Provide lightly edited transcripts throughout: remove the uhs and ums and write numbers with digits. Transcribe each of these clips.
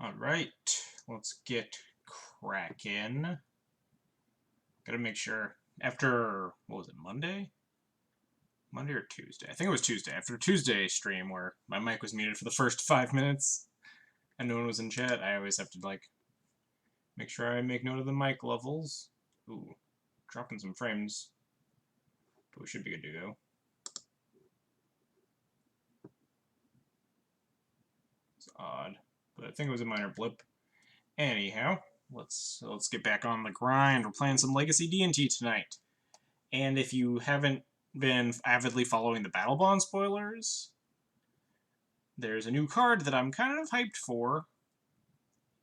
Alright, let's get cracking. Gotta make sure. After, what was it, Monday? Monday or Tuesday? I think it was Tuesday. After Tuesday stream where my mic was muted for the first 5 minutes and no one was in chat, I always have to, like, make sure I make note of the mic levels. Ooh, dropping some frames. But we should be good to go. It's odd, but I think it was a minor blip. Anyhow, let's get back on the grind. We're playing some Legacy D&T tonight. And if you haven't been avidly following the Battle Bond spoilers, there's a new card that I'm kind of hyped for.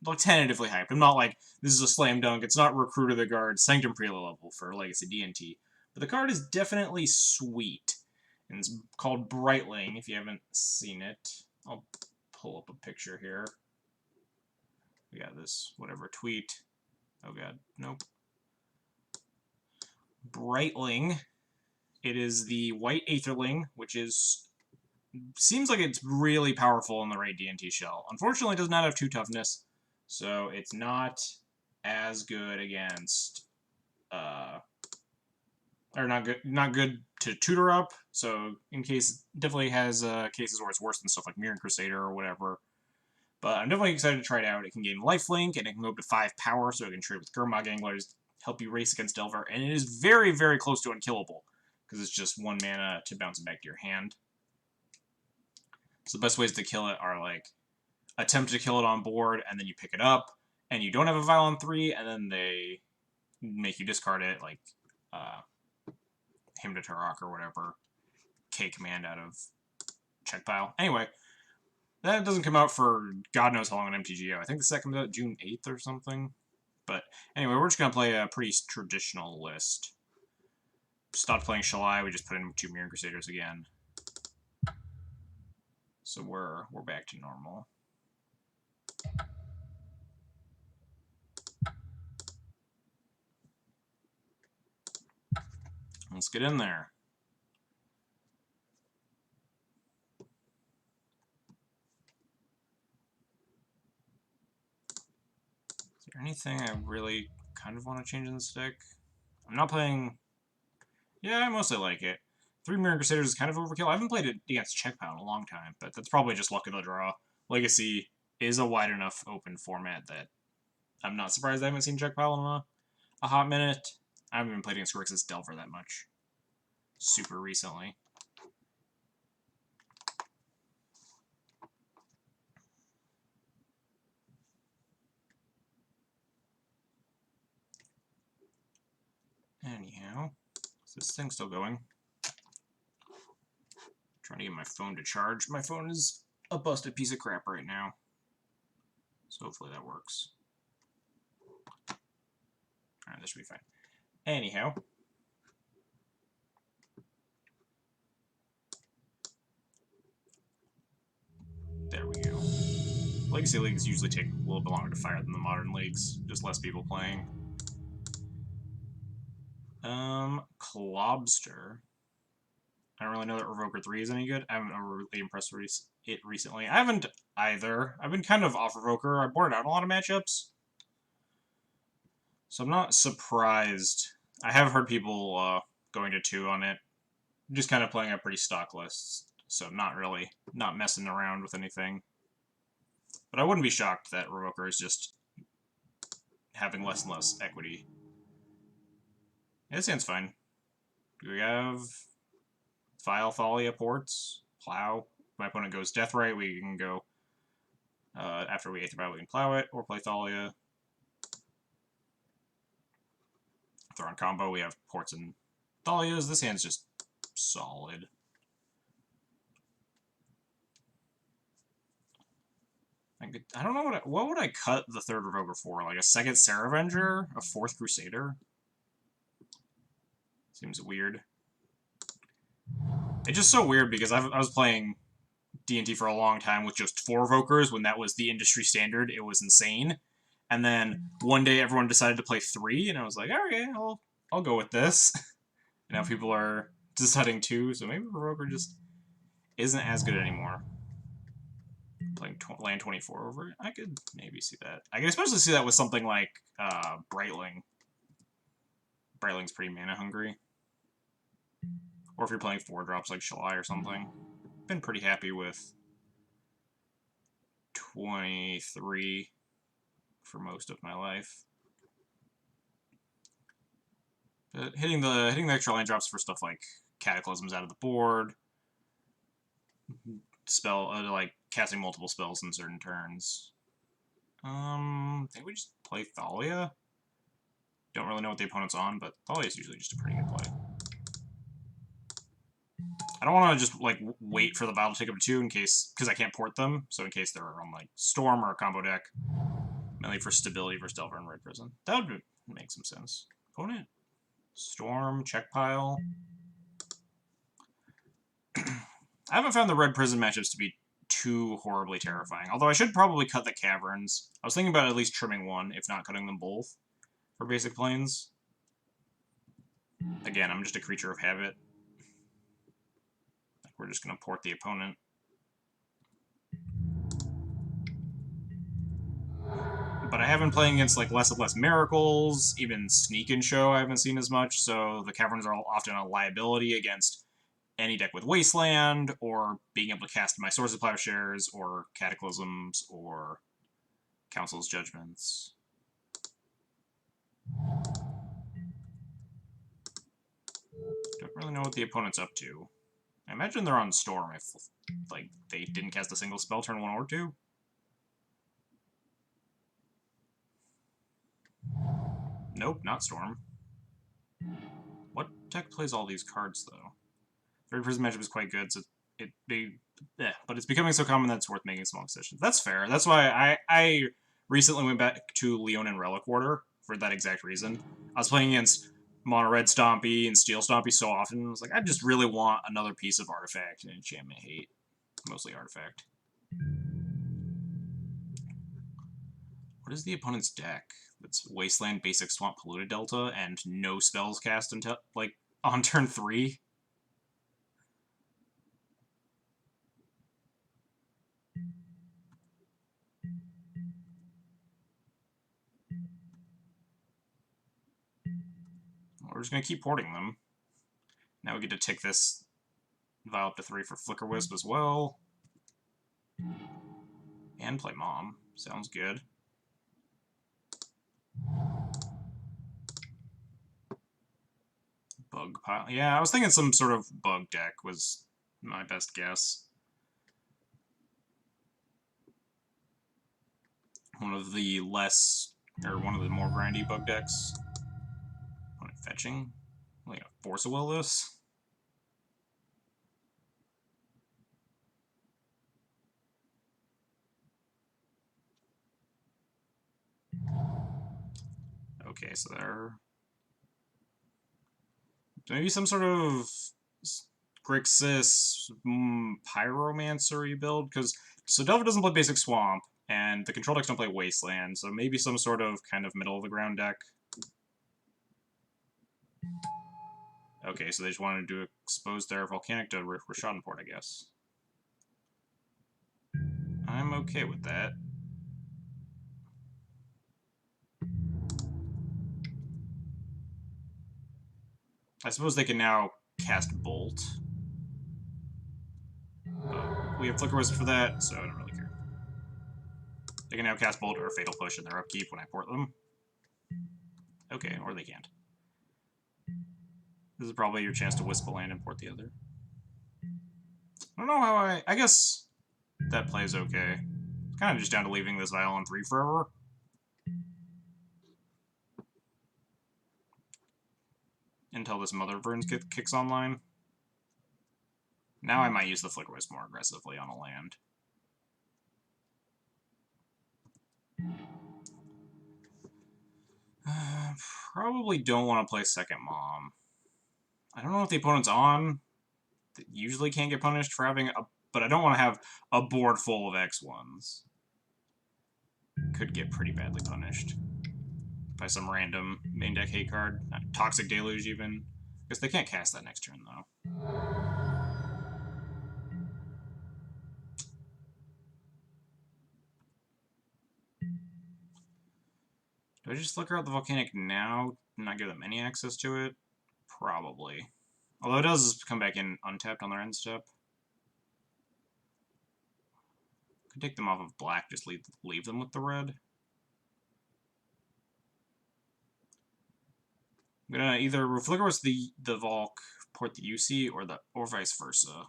Like, tentatively hyped. I'm not like, this is a slam dunk. It's not Recruit of the Guard, Sanctum Prela level for Legacy D&T. But the card is definitely sweet. And it's called Brightling, if you haven't seen it. I'll pull up a picture here. We got this, whatever, tweet. Oh god, nope. Brightling. It is the white Aetherling, which seems like it's really powerful in the Raid D&T shell. Unfortunately, it does not have 2 toughness, so it's not as good against, or not good to tutor up. So in case, definitely has cases where it's worse than stuff like Mirror Crusader or whatever. But I'm definitely excited to try it out. It can gain lifelink, and it can go up to 5 power, so it can trade with Gurmag Anglers, help you race against Delver, and it is very, very close to unkillable, because it's just 1 mana to bounce it back to your hand. So the best ways to kill it are, like, attempt to kill it on board, and then you pick it up, and you don't have a Vial on 3, and then they make you discard it, like, Hymn to Turok or whatever, K command out of check pile. Anyway, that doesn't come out for God knows how long on MTGO. I think the set comes out June 8th or something. But anyway, we're just going to play a pretty traditional list. Stopped playing Shalai, we just put in 2 Mirror Crusaders again. So we're back to normal. Let's get in there. Is there anything I really kind of want to change in this deck? I'm not playing... Yeah, I mostly like it. 3 Mirror Crusaders is kind of overkill. I haven't played it against check pile in a long time, but that's probably just luck of the draw. Legacy is a wide enough open format that I'm not surprised I haven't seen check pile in a hot minute. I haven't been playing against Grixis Delver that much. Super recently. Anyhow, is this thing still going? Trying to get my phone to charge. My phone is a busted piece of crap right now. So hopefully that works. Alright, this should be fine. Anyhow. There we go. Legacy Leagues usually take a little bit longer to fire than the modern leagues. Just less people playing. Clobster. I don't really know that Revoker 3 is any good. I haven't really impressed with it recently. I haven't either. I've been kind of off Revoker. I boarded out in a lot of matchups. So I'm not surprised. I have heard people going to 2 on it. I'm just kind of playing a pretty stock list. So not messing around with anything. But I wouldn't be shocked that Revoker is just having less and less equity. Yeah, this hand's fine. Do we have File, Thalia, Ports, Plow? If my opponent goes Deathrite, we can go, after we Aether Battle, we can Plow it, or play Thalia. If they're on combo, we have Ports and Thalias. This hand's just solid. I don't know what would I cut the 3rd Revoker for? Like a 2nd Saravenger? A 4th Crusader? Seems weird. It's just so weird because I was playing D&T for a long time with just 4 Evokers when that was the industry standard. It was insane. And then one day everyone decided to play 3, and I was like, okay, I'll go with this. And now people are deciding 2, so maybe Revoker just isn't as good anymore. Playing land 24 over it. I could maybe see that. I can especially see that with something like Brightling. Brightling's pretty mana hungry. Or if you're playing 4-drops like Shalai or something. Been pretty happy with 23 for most of my life. But hitting the extra land drops for stuff like Cataclysms out of the board, like casting multiple spells in certain turns. I think we just play Thalia. Don't really know what the opponent's on, but Thalia is usually just a pretty good play. I don't want to just like wait for the battle to take up 2 in case, because I can't port them. So in case they're on like Storm or a combo deck, mainly for stability versus Delver and Red Prison. That would make some sense. Opponent, Storm, check pile. I haven't found the Red Prison matchups to be too horribly terrifying. Although I should probably cut the Caverns. I was thinking about at least trimming one, if not cutting them both, for basic planes. Again, I'm just a creature of habit. We're just going to port the opponent. But I have been playing against like less and less Miracles, even Sneak and Show I haven't seen as much, so the Caverns are often a liability against any deck with Wasteland, or being able to cast my Swords of Plowshares, or Cataclysms, or Council's Judgments. Don't really know what the opponent's up to. I imagine they're on Storm if, like, they didn't cast a single spell turn 1 or 2. Nope, not Storm. What deck plays all these cards, though? Third Prison matchup is quite good, so but it's becoming so common that it's worth making small decisions. That's fair. That's why I recently went back to Leonin Relic Warder for that exact reason. I was playing against Mono Red Stompy and Steel Stompy so often. I was like, I just really want another piece of Artifact and Enchantment Hate. Mostly Artifact. What is the opponent's deck? It's Wasteland, Basic Swamp, Polluted Delta, and no spells cast until, like, on turn 3? We're just going to keep porting them. Now we get to tick this Vial up to 3 for Flicker Wisp as well. And play Mom. Sounds good. Bug pile. Yeah, I was thinking some sort of bug deck was my best guess. One of the more grindy bug decks. Opponent fetching. Like a Force of Will this. Okay, so there. Maybe some sort of Grixis Pyromancer build, because so Delver doesn't play Basic Swamp, and the control decks don't play Wasteland, so maybe some sort of kind of middle of the ground deck. Okay, so they just wanted to expose their Volcanic to Rishadenport, I guess. I'm okay with that. I suppose they can now cast Bolt. We have Flicker Wisp for that, so I don't really care. They can now cast Bolt or Fatal Push in their upkeep when I port them. Okay, or they can't. This is probably your chance to Wisp a land and port the other. I don't know how I guess that plays okay. It's kind of just down to leaving this Vial on 3 forever. Until this Mother of Runes kicks online. Now I might use the Flicker Wisp more aggressively on a land. Probably don't want to play second Mom. I don't know what the opponent's on. They usually can't get punished for having a... But I don't want to have a board full of X1s. Could get pretty badly punished. By some random main deck hate card. Toxic Deluge, even. Guess they can't cast that next turn, though. Do I just flicker out the volcanic now and not give them any access to it? Probably. Although it does come back in untapped on their end step. Could take them off of black, just leave them with the red. I'm gonna either flicker with the Volk, port the UC, or vice versa.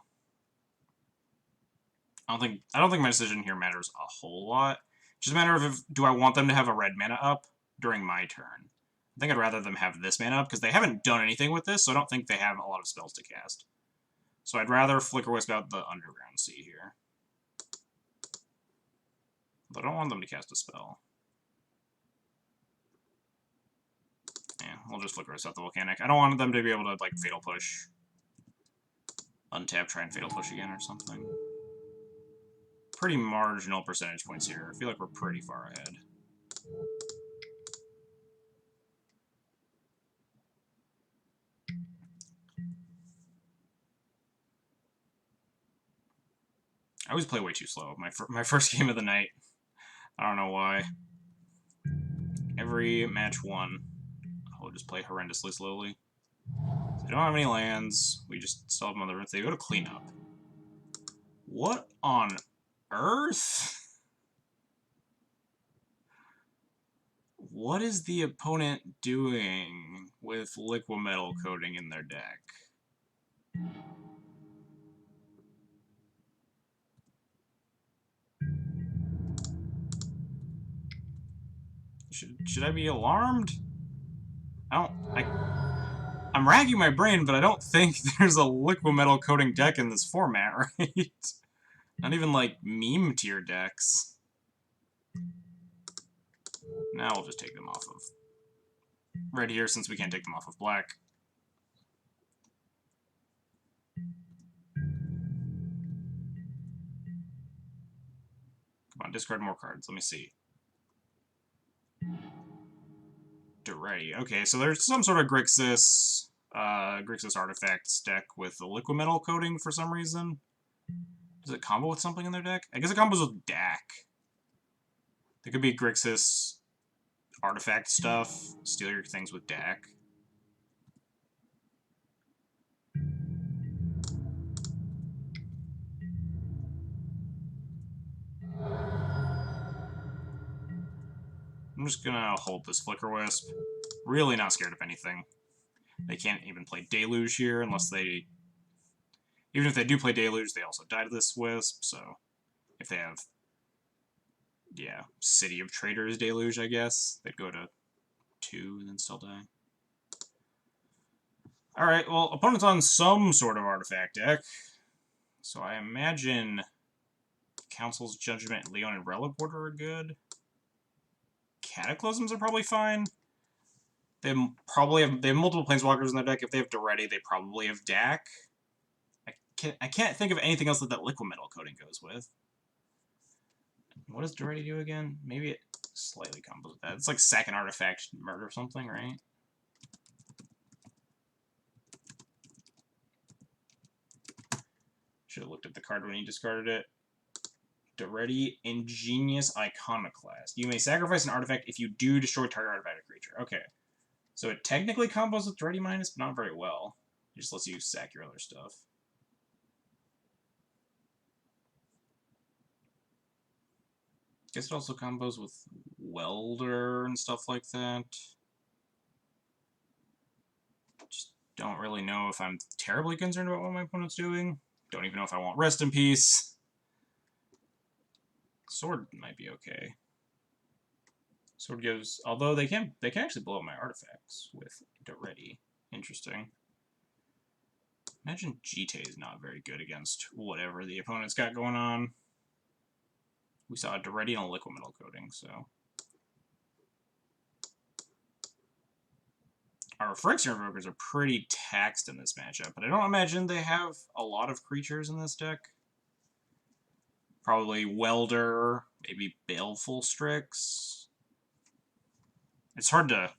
I don't think my decision here matters a whole lot. It's just a matter of do I want them to have a red mana up during my turn. I think I'd rather them have this mana up, because they haven't done anything with this, so I don't think they have a lot of spells to cast. So I'd rather Flicker Wisp out the Underground Sea here. But I don't want them to cast a spell. Yeah, we'll just Flicker Wisp out the Volcanic. I don't want them to be able to, like, Fatal Push. Untap, try and Fatal Push again or something. Pretty marginal percentage points here. I feel like we're pretty far ahead. I always play way too slow. My first game of the night. I don't know why. Every match one, I'll just play horrendously slowly. So they don't have any lands. We just still have them on the roots. They go to cleanup. What on earth? What is the opponent doing with Liquimetal coating in their deck? Should I be alarmed? I'm racking my brain, but I don't think there's a Liquimetal coating deck in this format, right? Not even, like, meme tier decks. Now we'll just take them off of red here, since we can't take them off of black. Come on, discard more cards. Let me see. Ready. Okay, so there's some sort of Grixis Artifacts deck with the Liquimetal coating for some reason. Does it combo with something in their deck? I guess it combos with Dak. There could be Grixis Artifact stuff. Steal your things with Dak. I'm just gonna hold this Flicker Wisp. Really not scared of anything. They can't even play Deluge here unless they... Even if they do play Deluge, they also die to this Wisp, so... If they have... Yeah, City of Traitors Deluge, I guess. They'd go to 2 and then still die. Alright, well, opponent's on some sort of artifact deck. So I imagine Council's Judgment, Leon, and Relic Order are good. Cataclysms are probably fine. They have multiple Planeswalkers in their deck. If they have Doretti, they probably have Dak. I can't think of anything else that Liquimetal coating goes with. What does Doretti do again? Maybe it slightly combos with that. It's like second artifact murder or something, right? Should have looked at the card when he discarded it. Doretti, Ingenious Iconoclast. You may sacrifice an artifact if you do destroy target artifact or creature. Okay. So it technically combos with Doretti Minus, but not very well. It just lets you sack your other stuff. Guess it also combos with Welder and stuff like that. Just don't really know if I'm terribly concerned about what my opponent's doing. Don't even know if I want Rest in Peace. Sword might be okay. Sword gives... Although they can actually blow up my artifacts with Doretti. Interesting. Imagine Jite is not very good against whatever the opponent's got going on. We saw a Doretti and a Liquimetal coating, so... Our Phyrexian Invokers are pretty taxed in this matchup, but I don't imagine they have a lot of creatures in this deck. Probably Welder, maybe Baleful Strix. It's hard to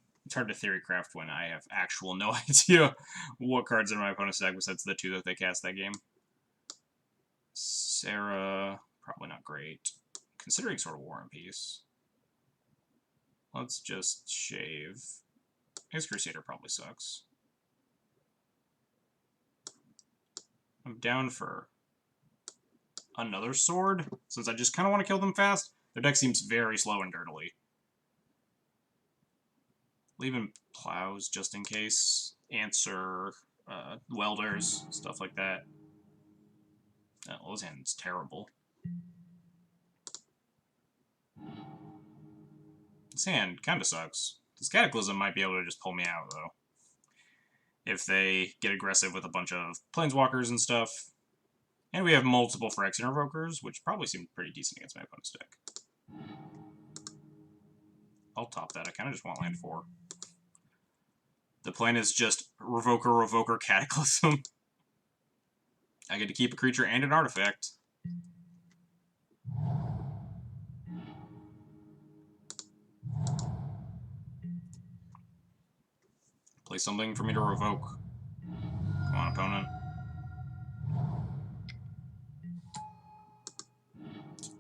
theory craft when I have actual no idea what cards are in my opponent's deck besides the 2 that they cast that game. Sarah, probably not great. Considering sort of War and Peace. Let's just shave. His Crusader probably sucks. I'm down for another sword, since I just kind of want to kill them fast. Their deck seems very slow and dirtily. Leaving plows just in case. Answer, welders, stuff like that. Oh, those hand's terrible. This hand kind of sucks. This Cataclysm might be able to just pull me out, though. If they get aggressive with a bunch of Planeswalkers and stuff. And we have multiple Phyrexian Invokers, which probably seem pretty decent against my opponent's deck. I'll top that. I kind of just want land 4. The plan is just Revoker, Cataclysm. I get to keep a creature and an artifact. Play something for me to revoke. Come on, opponent.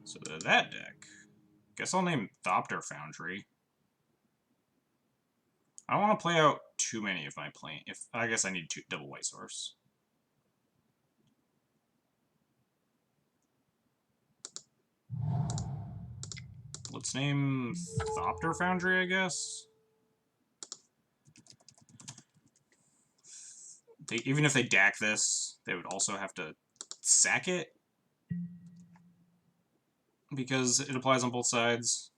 So that deck. Guess I'll name Thopter Foundry. I don't want to play out too many of my plane. I guess I need 2 double white source. Let's name Thopter Foundry, I guess. Even if they DAC this, they would also have to sack it. Because it applies on both sides.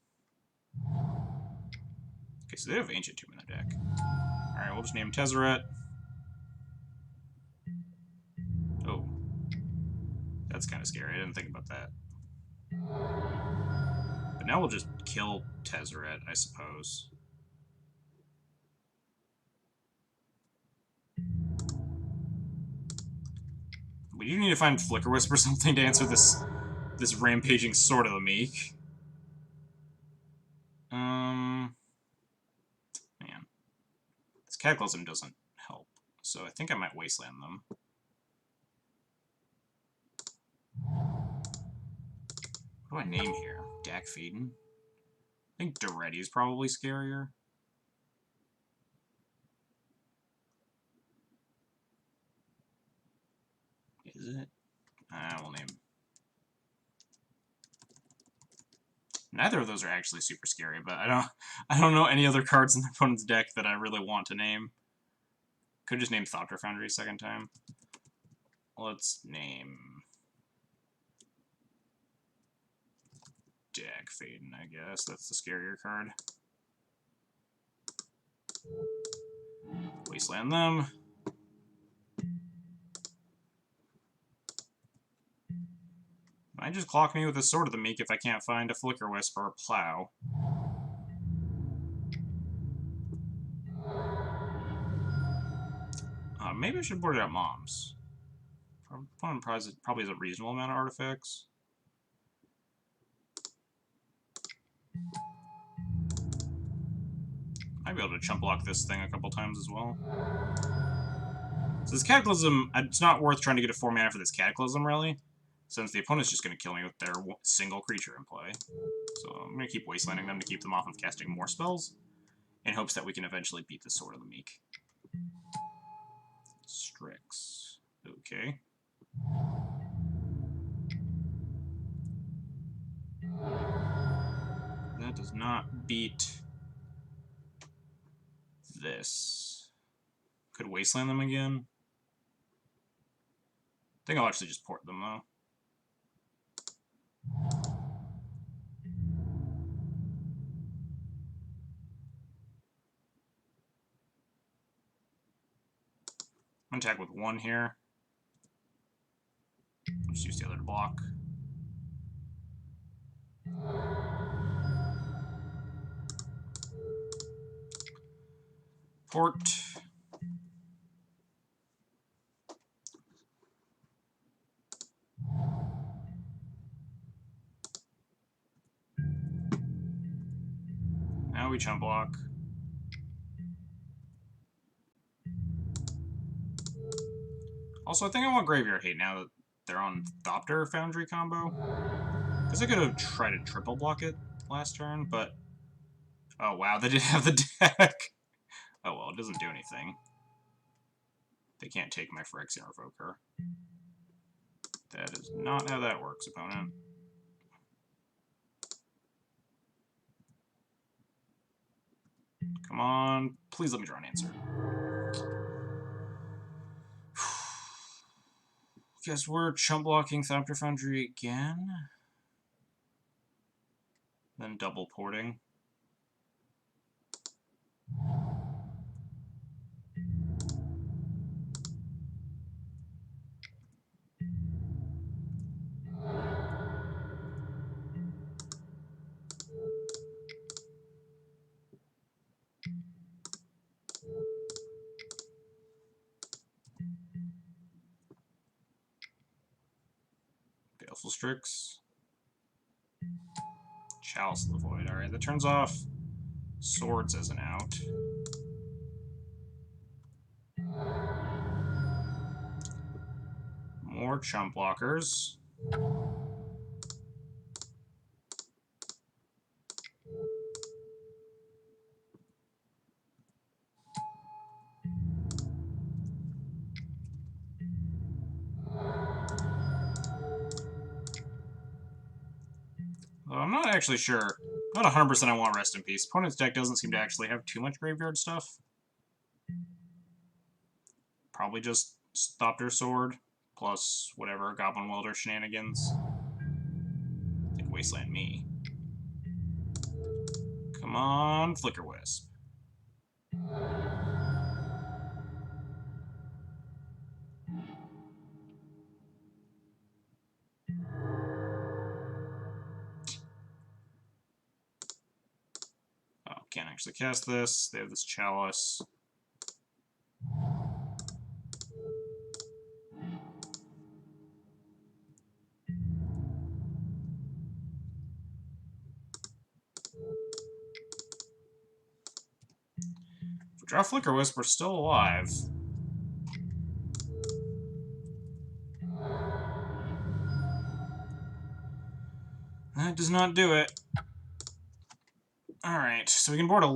Okay, so they have Ancient Tomb in their deck. Alright, we'll just name Tezzeret. Oh. That's kind of scary. I didn't think about that. But now we'll just kill Tezzeret, I suppose. We do need to find Flicker Wisp or something to answer this rampaging Sword of the Meek. Man. This Cataclysm doesn't help, so I think I might Wasteland them. What do I name here? Dak Feeden? I think Duretti is probably scarier. Is it? We'll name. Neither of those are actually super scary, but I don't know any other cards in the opponent's deck that I really want to name. Could just name Thopter Foundry a second time. Let's name Dak Feeden, I guess. That's the scarier card. Wasteland them. Might just clock me with a Sword of the Meek if I can't find a Flicker Wisp or a Plow. Maybe I should board it out Moms. Probably has a reasonable amount of artifacts. Might be able to chump block this thing a couple times as well. So this Cataclysm, it's not worth trying to get a 4 mana for this Cataclysm, really, since the opponent's just going to kill me with their single creature in play. So I'm going to keep Wastelanding them to keep them off of casting more spells, in hopes that we can eventually beat the Sword of the Meek. Strix. Okay. That does not beat this. Could Wasteland them again? I think I'll actually just port them, though. I'm gonna attack with 1 here. I'll just use the other to block. Port. Now we chump block. Also, I think I want Graveyard Hate now that they're on Thopter Foundry combo. Because I could have tried to triple block it last turn, but Oh, wow, they did have the deck. Oh, well, it doesn't do anything. They can't take my Phyrexian Revoker. That is not how that works, opponent. Come on. Please let me draw an answer. Guess we're chump blocking Thopter Foundry again. Then double porting. Baleful Strix. Chalice of the Void. Alright, that turns off Swords as an out. More chump blockers. Well, I'm not actually sure. Not 100% I want Rest in Peace. Opponent's deck doesn't seem to actually have too much graveyard stuff. Probably just Thopter Sword, plus whatever Goblin Welder shenanigans. I think Wasteland me. Come on, Flicker Wisp. Oh, can't actually cast this. They have this Chalice. If we draw Flicker Wisp, we're still alive. That does not do it. Alright, so we can board a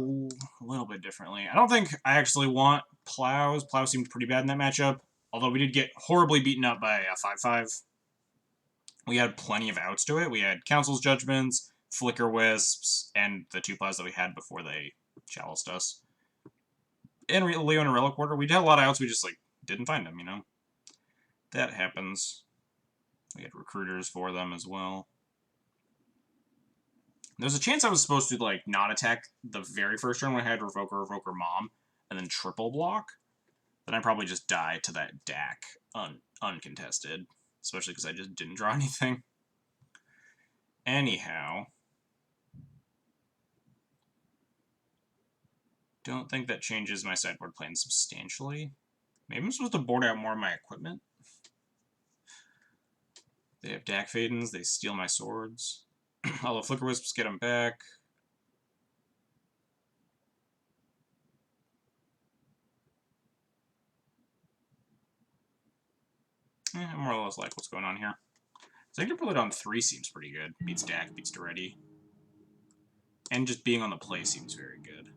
little bit differently. I don't think I actually want Plows. Plow seemed pretty bad in that matchup, although we did get horribly beaten up by a 5/5. We had plenty of outs to it. We had Council's Judgments, Flicker Wisps, and the 2 Plows that we had before they chaliced us. In Leo and Relic Order, we had a lot of outs, we just, like, didn't find them, you know? That happens. We had recruiters for them as well. There's a chance I was supposed to, like, not attack the very first turn when I had Revoker, Revoker Mom, and then triple block. Then I probably just die to that DAC uncontested. Especially because I just didn't draw anything. Anyhow. Don't think that changes my sideboard plan substantially. Maybe I'm supposed to board out more of my equipment. They have DAC Fadens, they steal my swords. Although Flicker Wisps get them back. I more or less like what's going on here. So I can pull it on 3 seems pretty good. Beats DAC, beats Duretti. And just being on the play seems very good.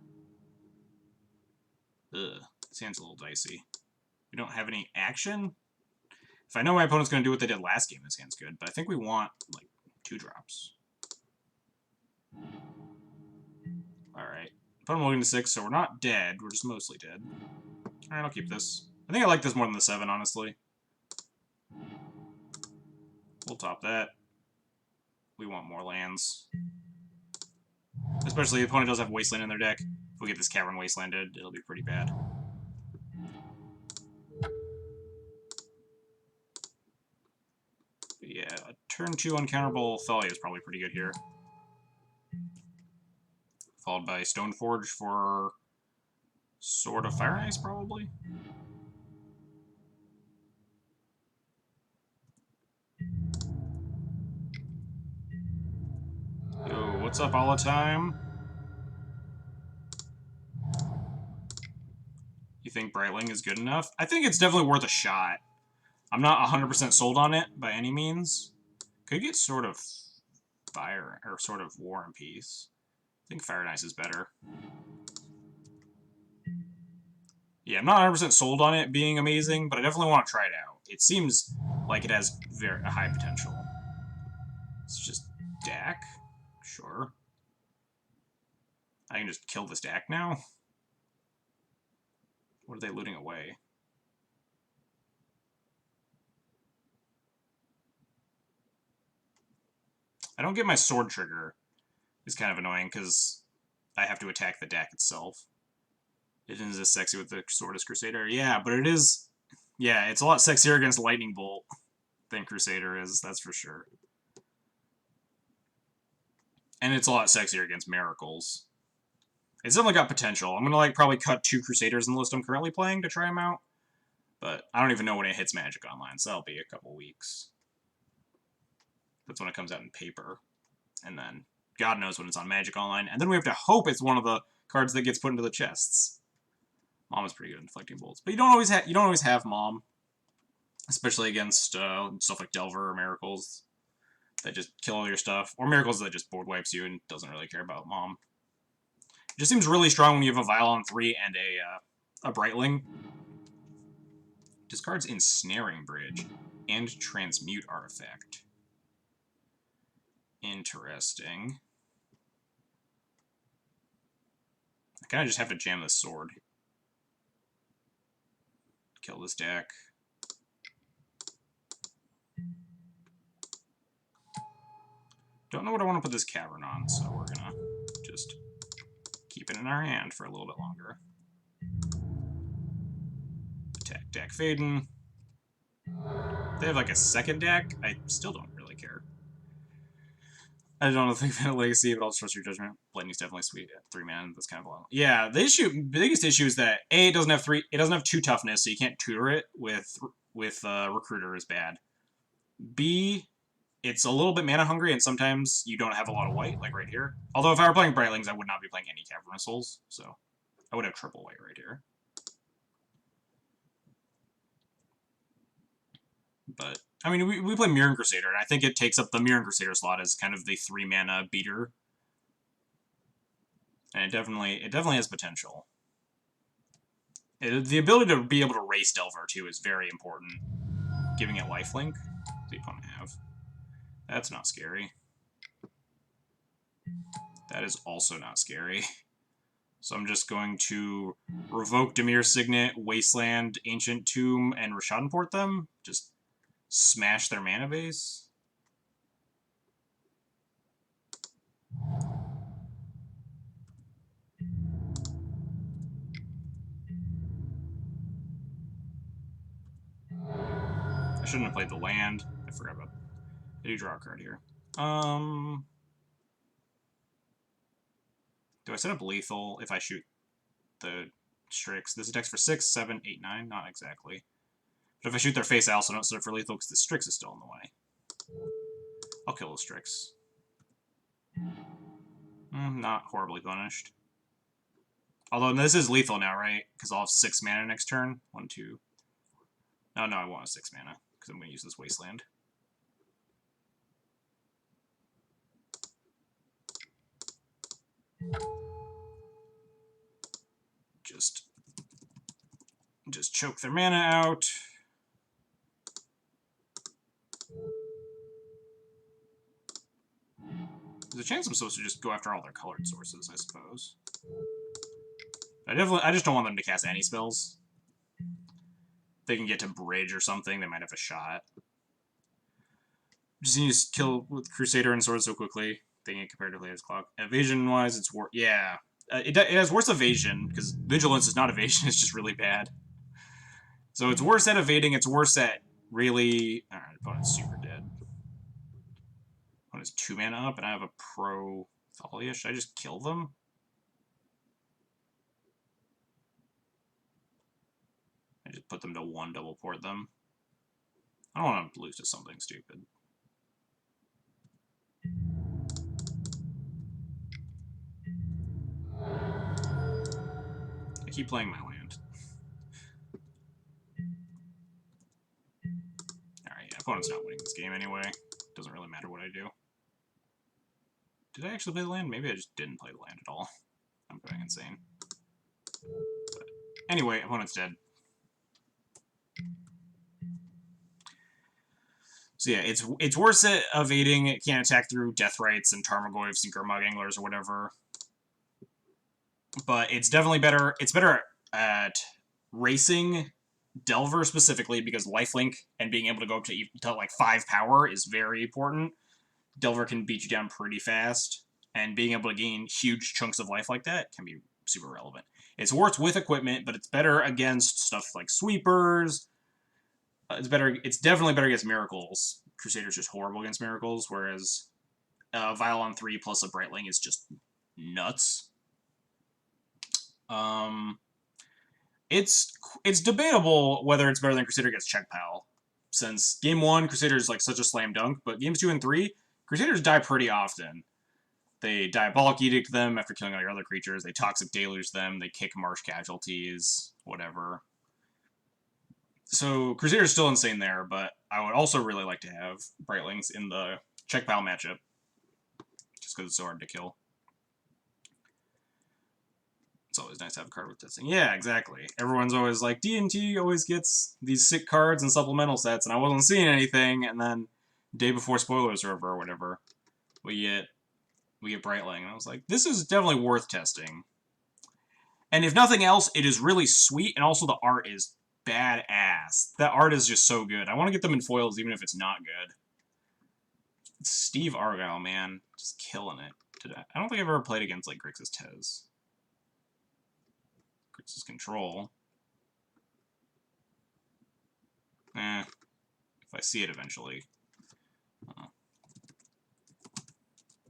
Ugh, this hand's a little dicey. We don't have any action? If I know my opponent's going to do what they did last game, this hand's good. But I think we want, like, 2 drops. Alright. Opponent moving to 6, so we're not dead. We're just mostly dead. Alright, I'll keep this. I think I like this more than the 7, honestly. We'll top that. We want more lands. Especially if the opponent does have Wasteland in their deck. If we get this Cavern Wastelanded, it'll be pretty bad. But yeah, a turn 2 uncounterable Thalia is probably pretty good here. Followed by Stoneforge for Sword of Fire Ice, probably. Yo, what's up all the time? You think Brightling is good enough? I think it's definitely worth a shot. I'm not 100% sold on it by any means. Could get Sword of Fire, or Sword of War and Peace. think Fire and Ice is better. Yeah, I'm not 100% sold on it being amazing, but I definitely want to try it out. It seems like it has a high potential. It's just Dak? Sure. I can just kill this Dak now? What are they looting away? I don't get my sword trigger. It's kind of annoying because I have to attack the Dak itself. It isn't as sexy with the Sword as Crusader. Yeah, but it is... Yeah, it's a lot sexier against Lightning Bolt than Crusader is, that's for sure. And it's a lot sexier against Miracles. It's definitely got potential. I'm gonna, like, probably cut 2 Crusaders in the list I'm currently playing to try them out. But I don't even know when it hits Magic Online, so that'll be a couple weeks. That's when it comes out in paper. And then God knows when it's on Magic Online. And then we have to hope it's one of the cards that gets put into the chests. Mom is pretty good at deflecting bolts, but you don't always have Mom, especially against stuff like Delver or Miracles that just kill all your stuff, or Miracles that just board wipes you and doesn't really care about Mom. It just seems really strong when you have a Vial on 3 and a Brightling. Discards Ensnaring Bridge and Transmute Artifact. Interesting. I kind of just have to jam this sword. Kill this deck. Don't know what I want to put this Cavern on, so we're gonna just keep it in our hand for a little bit longer. Attack deck Faden. They have like a second deck. I still don't really care. I don't think Vanilla Legacy, but I'll trust your judgment. Lightning's definitely sweet at 3 mana. That's kind of a lot. Yeah, the biggest issue is that A, it doesn't have 2 toughness, so you can't tutor it with Recruiter is bad. B, it's a little bit mana hungry, and sometimes you don't have a lot of white, like right here. Although if I were playing Brightlings, I would not be playing any Cavern Souls, so I would have triple white right here. But, I mean, we play Mirran Crusader, and I think it takes up the Mirran Crusader slot as kind of the 3 mana beater. And it definitely has potential. The ability to be able to race Delver, too, is very important. Giving it lifelink. What does the opponent have? That's not scary. That is also not scary. So I'm just going to revoke Dimir Signet, Wasteland, Ancient Tomb, and Rishadan-port them. Just smash their mana base. I shouldn't have played the land. I forgot about... I do draw a card here. Do I set up lethal if I shoot the Strix? This attacks for 6, 7, 8, 9? Not exactly. But if I shoot their face, I also don't set up for lethal because the Strix is still in the way. I'll kill the Strix. Not horribly punished. Although this is lethal now, right? Because I'll have 6 mana next turn. 1, 2... No, I want a 6 mana, because I'm going to use this Wasteland. Just choke their mana out. There's a chance I'm supposed to just go after all their colored sources, I suppose. I just don't want them to cast any spells. If they can get to bridge or something, they might have a shot. Just need to kill with Crusader and Sword so quickly. Thinking it comparatively as Clock. Evasion-wise, it's worse. Yeah. It has worse evasion, because Vigilance is not evasion, it's just really bad. So it's worse at evading, it's worse at really... Alright, opponent's super dead. Opponent's 2 mana up, and I have a Pro Thalia. Should I just kill them? I just put them to 1, double port them. I don't want to lose to something stupid. I keep playing my land. Alright, yeah, opponent's not winning this game anyway. Doesn't really matter what I do. Did I actually play the land? Maybe I just didn't play the land at all. I'm going insane. But anyway, opponent's dead. So yeah, it's worse at evading. It can't attack through Deathrights and Tarmogoyfs and Gurmag Anglers or whatever. But it's definitely better. It's better at racing Delver specifically because lifelink and being able to go up to like 5 power is very important. Delver can beat you down pretty fast, and being able to gain huge chunks of life like that can be super relevant. It's worse with equipment, but it's better against stuff like sweepers. It's definitely better against miracles. Crusader's just horrible against miracles, whereas Violon 3 plus a Brightling is just nuts. It's debatable whether it's better than Crusader against Check Pal, since Game 1, Crusader's like such a slam dunk, but Games 2 and 3, Crusaders die pretty often. They Diabolic Edict them after killing all your other creatures, they Toxic Deluge them, they kick Marsh Casualties, whatever. So Crusader's still insane there, but I would also really like to have Brightlings in the Check Pal matchup, just because it's so hard to kill. It's always nice to have a card with this thing. Yeah, exactly. Everyone's always like, D&T always gets these sick cards and supplemental sets, and I wasn't seeing anything, and then day before spoilers are over or whatever, we get Brightling, and I was like, this is definitely worth testing. And if nothing else, it is really sweet, and also the art is badass. That art is just so good. I want to get them in foils even if it's not good. Steve Argyle, man. Just killing it today. I don't think I've ever played against, like, Grixis Tez. Grixis Control. If I see it eventually.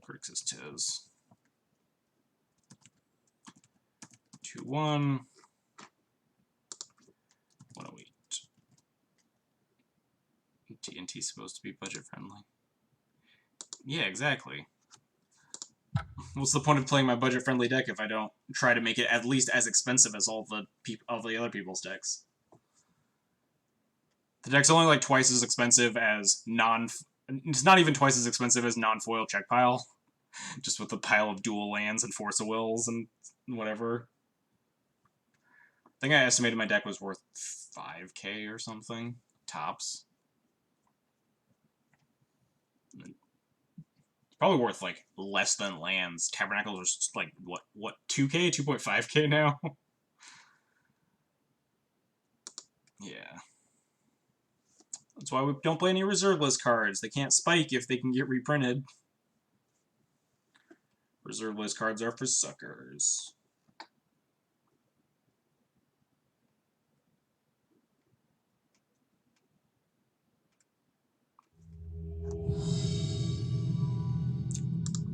Grixis Tez. 2-1. 108. D&T's supposed to be budget friendly. Yeah, exactly. What's the point of playing my budget-friendly deck if I don't try to make it at least as expensive as all the other people's decks? The deck's only like twice as expensive as it's not even twice as expensive as non-foil Check Pile, just with the pile of dual lands and Force of Wills and whatever. I think I estimated my deck was worth 5k or something, tops. Probably worth, like, less than lands. Tabernacles are just, like, what 2k? 2.5k now? Yeah. That's why we don't play any reserve list cards. They can't spike if they can get reprinted. Reserve list cards are for suckers.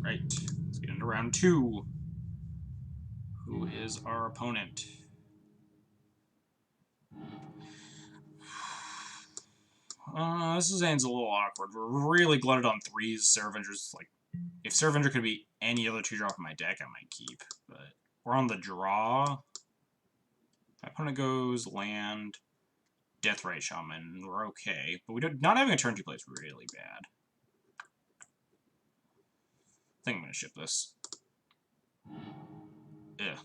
Right. Let's get into round 2. Who is our opponent? This hand's a little awkward. We're really glutted on 3s. Saravenger's like, if Saravenger could be any other 2-drop in my deck, I might keep. But we're on the draw. My opponent goes land, Deathright Shaman. We're okay, but not having a turn 2 play is really bad. I think I'm gonna ship this. Yeah,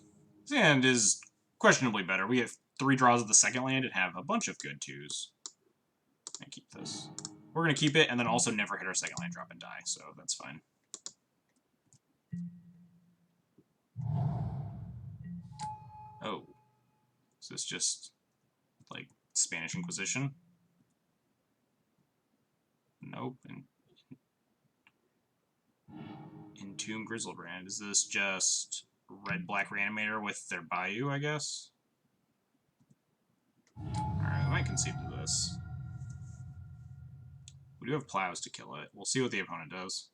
this hand is questionably better. We have 3 draws of the second land and have a bunch of good 2s. I keep this. We're going to keep it and then also never hit our second land drop and die, so that's fine. Oh. Is this just, like, Spanish Inquisition? Nope. Entomb Grizzlebrand. Is this just red-black Reanimator with their Bayou, I guess? Alright, I might concede to this. We do have Plows to kill it. We'll see what the opponent does.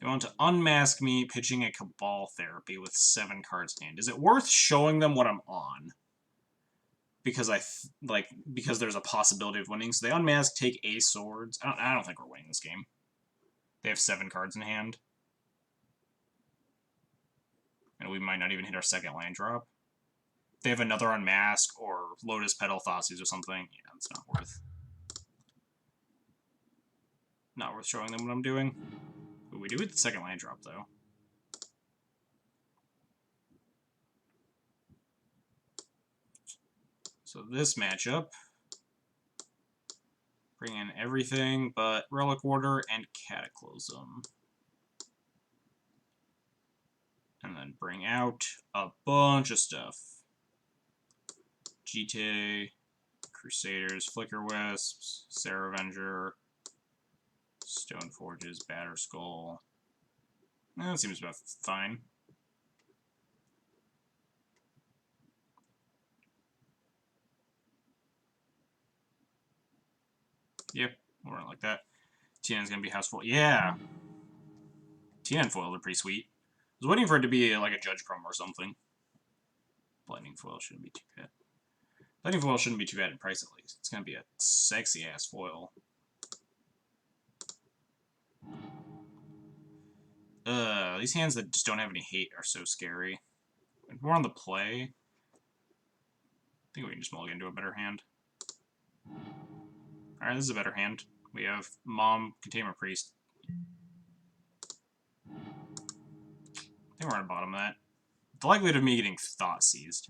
They want to unmask me pitching a Cabal Therapy with 7 cards in hand. Is it worth showing them what I'm on? Because because there's a possibility of winning. So they unmask, take Ace Swords. I don't think we're winning this game. They have 7 cards in hand. And we might not even hit our second land drop. They have another Unmask or Lotus Petal Thoughtseize or something. Yeah, it's not worth. Not worth showing them what I'm doing. Ooh, we do get the second land drop, though. So this matchup, bring in everything but Relic Order and Cataclysm. And then bring out a bunch of stuff. GTA, Crusaders, Flicker Wisps, Sarah Avenger, Stoneforges, Batterskull. That seems about fine. Yep, we'll run like that. TN's gonna be house full. Yeah! TN foils are pretty sweet. I was waiting for it to be like a Judge promo or something. Lightning foil shouldn't be too bad. Lightning foil shouldn't be too bad in price, at least. It's gonna be a sexy-ass foil. These hands that just don't have any hate are so scary. If we're on the play, I think we can just mulligan into a better hand. Alright, this is a better hand. We have Mom, Containment Priest. I think we're on the bottom of that. The likelihood of me getting Thought Seized.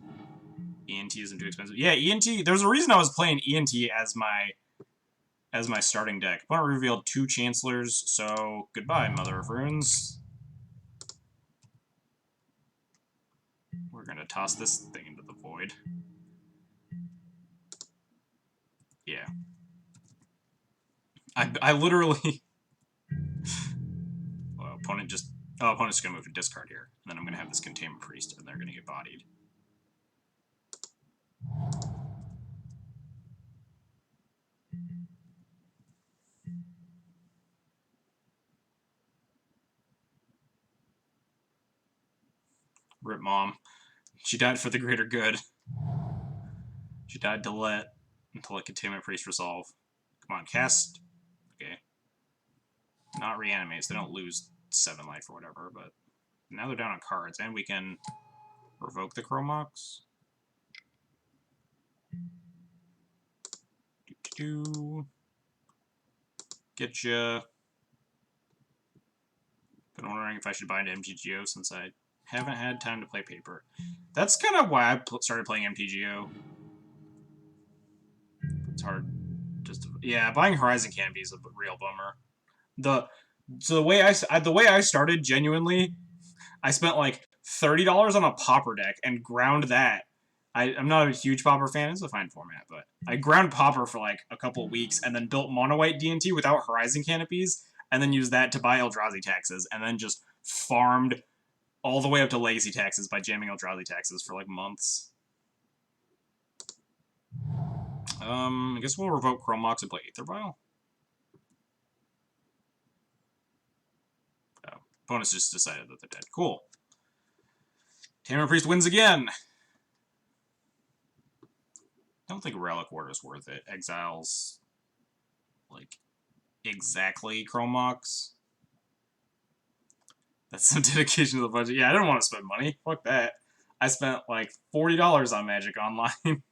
ENT isn't too expensive. Yeah, ENT, there's a reason I was playing ENT as my starting deck. Opponent revealed 2 Chancellors, so goodbye, Mother of Runes. We're gonna toss this thing into the void. Yeah. I literally... well, opponent's gonna move to discard here. And then I'm gonna have this Containment Priest, and they're gonna get bodied. Rip Mom. She died for the greater good. She died to let Containment Priest resolve. Come on, cast. Okay. Not reanimate, so they don't lose 7 life or whatever, but now they're down on cards, and we can revoke the Chromox. Getcha. Been wondering if I should buy an MTGO since I haven't had time to play paper. That's kind of why I started playing MTGO. It's hard. Yeah, buying Horizon Canopy is a real bummer. So the way I started, genuinely, I spent like $30 on a Pauper deck and ground that. I'm not a huge Pauper fan. It's a fine format, but I ground Pauper for like a couple weeks and then built Mono White D&T without Horizon Canopies and then used that to buy Eldrazi taxes and then just farmed all the way up to Legacy taxes by jamming Eldrazi taxes for like months. I guess we'll revoke Chromox and play Aether Vial. Oh, opponents just decided that they're dead. Cool. Tamer Priest wins again! I don't think Relic Order is worth it. Exiles, like, exactly Chromox. That's some dedication to the budget. Yeah, I didn't want to spend money. Fuck that. I spent, like, $40 on Magic Online.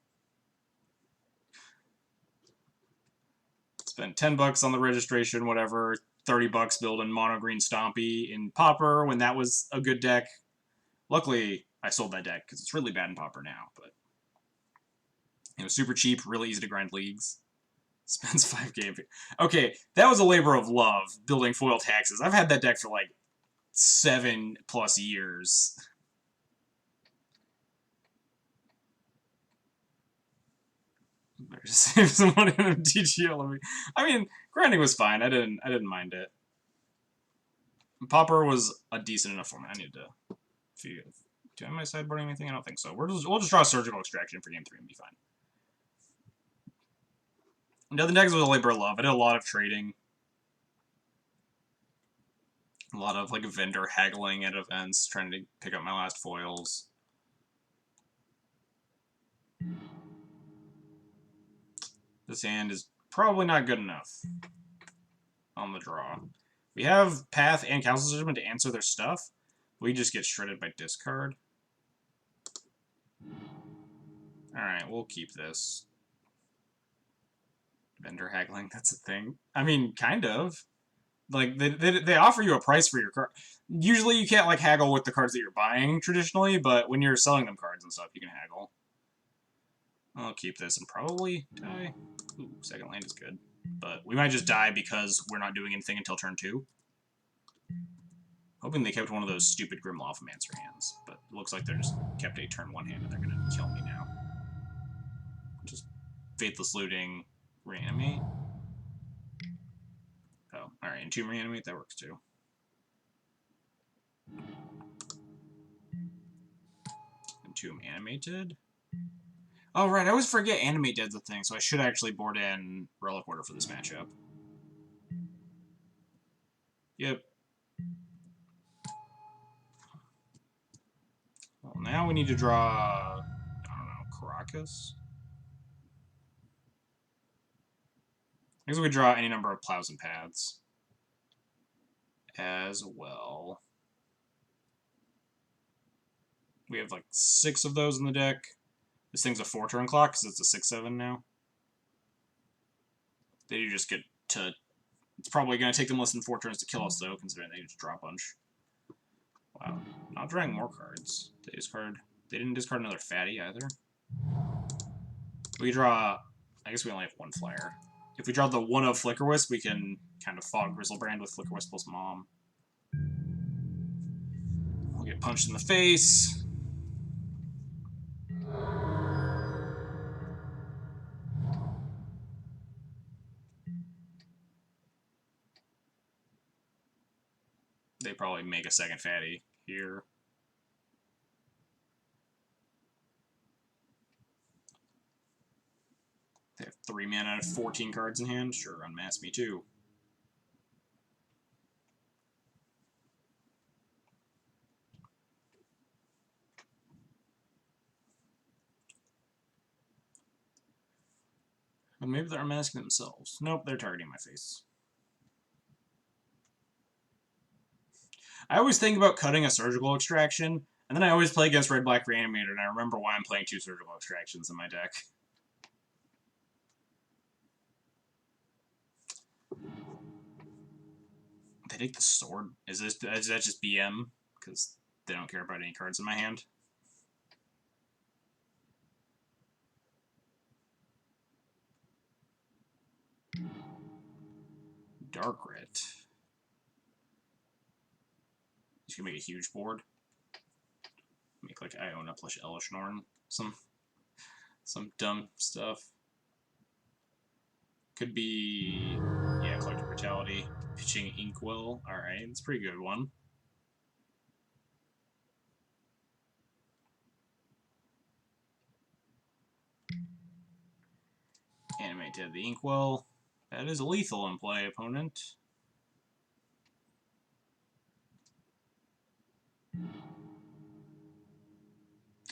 Spent $10 on the registration, whatever. $30 building Mono Green Stompy in Pauper when that was a good deck. Luckily, I sold that deck because it's really bad in Pauper now, but it was super cheap, really easy to grind leagues. Spends 5k. Okay, that was a labor of love, building foil taxes. I've had that deck for like 7+ years. Better save some money on MTGO. I mean, grinding was fine. I didn't mind it. Pauper was a decent enough format. I need to figure. Am I sideboarding anything? I don't think so. We'll just draw Surgical Extraction for game 3 and be fine. The other decks was a labor of love. I did a lot of trading. A lot of like vendor haggling at events, trying to pick up my last foils. This hand is probably not good enough on the draw. We have Path and Council Judgment to answer their stuff. We just get shredded by discard. Alright, we'll keep this. Vendor haggling, that's a thing. I mean, kind of. like they offer you a price for your card. Usually you can't like haggle with the cards that you're buying traditionally, but when you're selling them cards and stuff, you can haggle. I'll keep this and probably die. Ooh, second land is good. But we might just die because we're not doing anything until turn 2. Hoping they kept one of those stupid Grim Lawmancer hands, but it looks like they're just kept a turn 1 hand and they're gonna kill me now. Just Faithless Looting, reanimate. Oh, alright, Entomb reanimate, that works too. Entomb animated. Oh, right, I always forget Animate Dead's a thing, so I should actually board in Relic Order for this matchup. Yep. Well, now we need to draw, I don't know, Caracas? I guess we could draw any number of Plows and Paths as well. We have like 6 of those in the deck. This thing's a 4-turn clock because it's a 6/7 now. They do just get to... It's probably going to take them less than 4 turns to kill us, though, considering they just draw a bunch. Wow. Not drawing more cards. They discard... They didn't discard another fatty, either. We draw... I guess we only have 1 flyer. If we draw the 1 of Flickerwisp, we can kind of fog Grizzlebrand with Flickerwisp plus Mom. We'll get punched in the face. They probably make a second fatty here. They have 3 mana out of 14 cards in hand. Sure, unmask me too. Well, maybe they're unmasking themselves. Nope, they're targeting my face. I always think about cutting a surgical extraction, and then I always play against Red-Black Reanimator, and I remember why I'm playing 2 surgical extractions in my deck. They take the sword. Is that just BM? Because they don't care about any cards in my hand. Darkrit. He's gonna make a huge board. Make like Iona plus Elishnorn. Some dumb stuff. Could be, yeah, Collective Brutality. Pitching Inkwell. Alright, it's a pretty good one. Animate Dead the Inkwell. That is a lethal in play, opponent.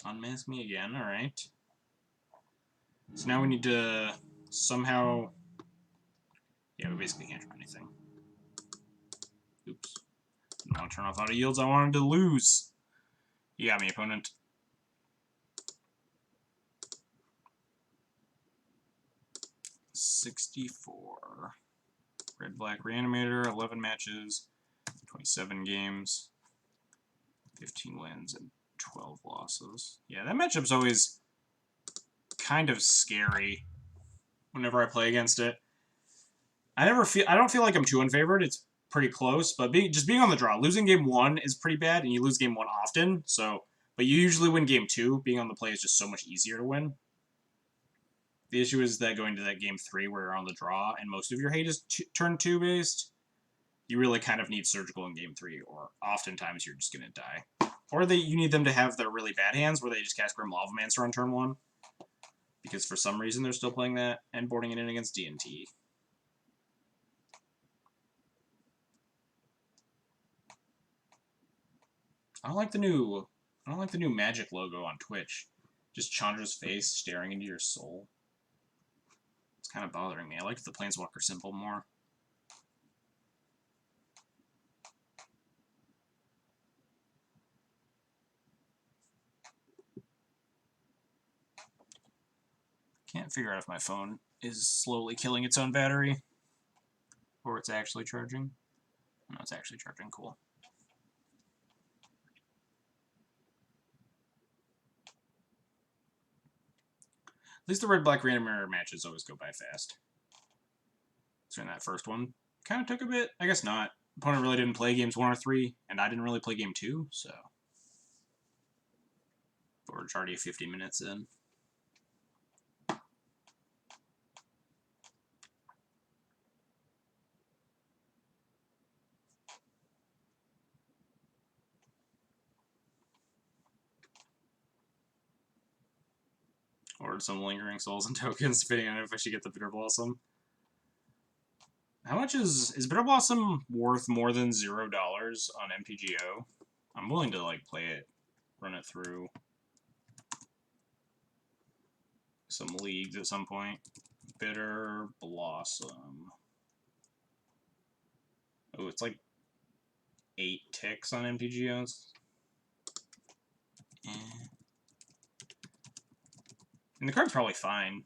Unmask me again, alright. So now we need to somehow... Yeah, we basically can't do anything. Oops. Didn't want to turn off auto yields, I wanted to lose. You got me, opponent. $64. Red-Black Reanimator, 11 matches, 27 games, 15 wins, and 12 losses. Yeah, that matchup's always kind of scary whenever I play against it. I don't feel like I'm too unfavored. It's pretty close, but just being on the draw, losing game 1 is pretty bad, and you lose game 1 often. So, but you usually win game 2. Being on the play is just so much easier to win. The issue is that going to that game 3 where you're on the draw and most of your hate is turn 2 based, you really kind of need surgical in game 3, or oftentimes you're just gonna die. Or you need them to have their really bad hands where they just cast Grim Lavamancer on turn 1. Because for some reason they're still playing that and boarding it in against D&T. I don't like the new Magic logo on Twitch. Just Chandra's face staring into your soul. It's kind of bothering me. I liked the Planeswalker symbol more. Can't figure out if my phone is slowly killing its own battery or it's actually charging. No, it's actually charging. Cool. At least the red-black random error matches always go by fast. So in that first one, kind of took a bit. I guess not. Opponent really didn't play games 1 or 3, and I didn't really play game 2, so... But we're already 50 minutes in. Or some lingering souls and tokens, depending on if I should get the Bitter Blossom. How much is Bitter Blossom worth more than $0 on MTGO? I'm willing to like play it, run it through some leagues at some point. Bitter Blossom. Oh, it's like 8 ticks on MTGOs. And the card's probably fine.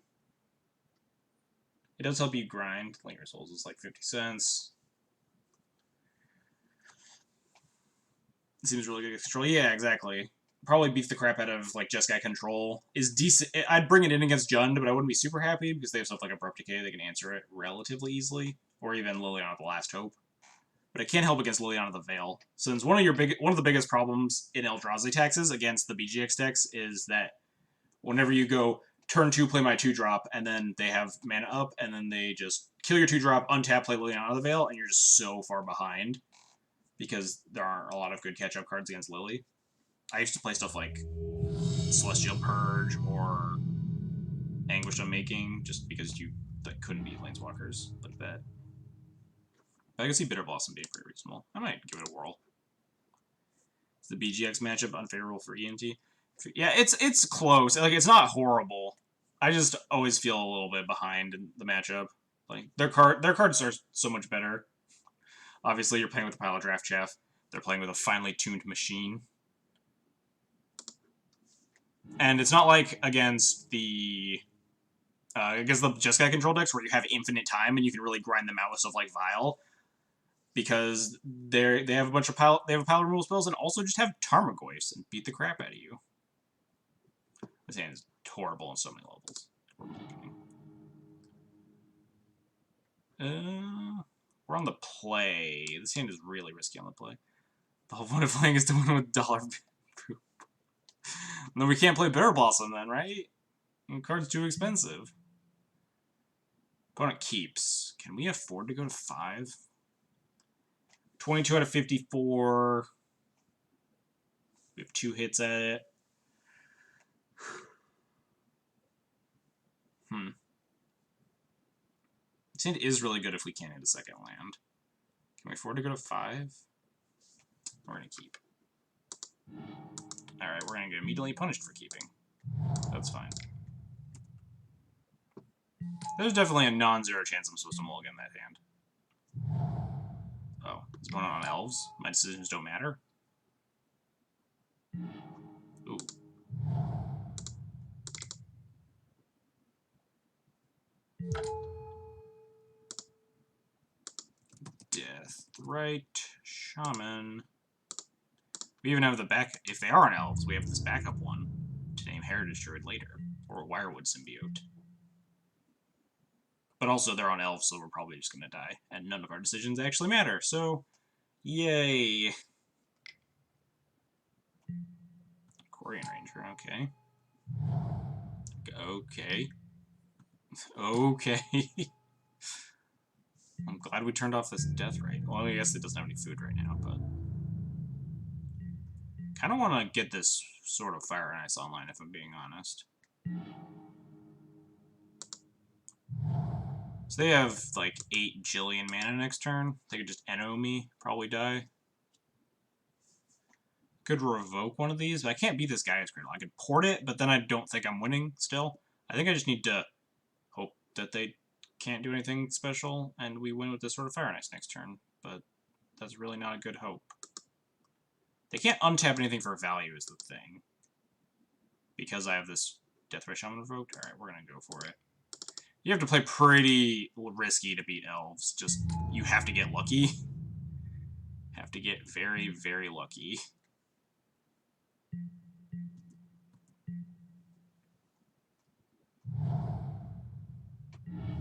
It does help you grind. Linger Souls is like 50 cents. It seems really good against control. Yeah, exactly. Probably beats the crap out of like Jeskai Control. Is decent. I'd bring it in against Jund, but I wouldn't be super happy because they have stuff like Abrupt Decay. They can answer it relatively easily, or even Liliana the Last Hope. But it can't help against Liliana the Veil. Since one of the biggest problems in Eldrazi taxes against the BGX decks is that whenever you go turn 2, play my 2-drop, and then they have mana up, and then they just kill your 2-drop, untap, play Liliana the Veil, and you're just so far behind because there aren't a lot of good catch-up cards against Lily. I used to play stuff like Celestial Purge or Anguish Unmaking just because you couldn't beat Planeswalkers like that. But I can see Bitter Blossom being pretty reasonable. I might give it a whirl. Is the BGX matchup unfavorable for ENT? Yeah, it's close. Like, it's not horrible. I just always feel a little bit behind in the matchup. Like, their cards are so much better. Obviously, you're playing with a pile of draft chaff. They're playing with a finely tuned machine. And it's not like against the Jeskai Control decks where you have infinite time and you can really grind them out with stuff like Vile. Because they have a bunch of pile removal spells and also just have Tarmogoyfs and beat the crap out of you. This hand is horrible on so many levels. We're on the play. This hand is really risky on the play. The whole point of playing is to win with dollar. No, we can't play Bitter Blossom then, right? The card's too expensive. Opponent keeps. Can we afford to go to 5? 22 out of 54. We have 2 hits at it. This hand is really good if we can't hit a second land. Can we afford to go to 5? We're going to keep. Alright, we're going to get immediately punished for keeping. That's fine. There's definitely a non-zero chance I'm supposed to mulligan that hand. Oh, he's going on elves? My decisions don't matter? Ooh. Death, right, Shaman. We even have the back, if they are on elves, we have this backup one to name Heritage Druid later, or Wirewood Symbiote. But also they're on elves, so we're probably just going to die, and none of our decisions actually matter, so yay. Quarian Ranger, okay. Okay. Okay. I'm glad we turned off this death rate. Well, I guess it doesn't have any food right now, but... kind of want to get this sort of Fire and Ice online, if I'm being honest. So they have, like, 8 jillion mana next turn. They could just NO me, probably die. Could revoke one of these, but I can't beat this Gaia's Cradle. I could port it, but then I don't think I'm winning still. I think I just need to hope that they can't do anything special, and we win with this sort of Fire and Ice next turn, but that's really not a good hope. They can't untap anything for value is the thing. Because I have this Deathray Shaman revoked. Alright, we're gonna go for it. You have to play pretty risky to beat elves. Just, you have to get lucky. Have to get very, very lucky.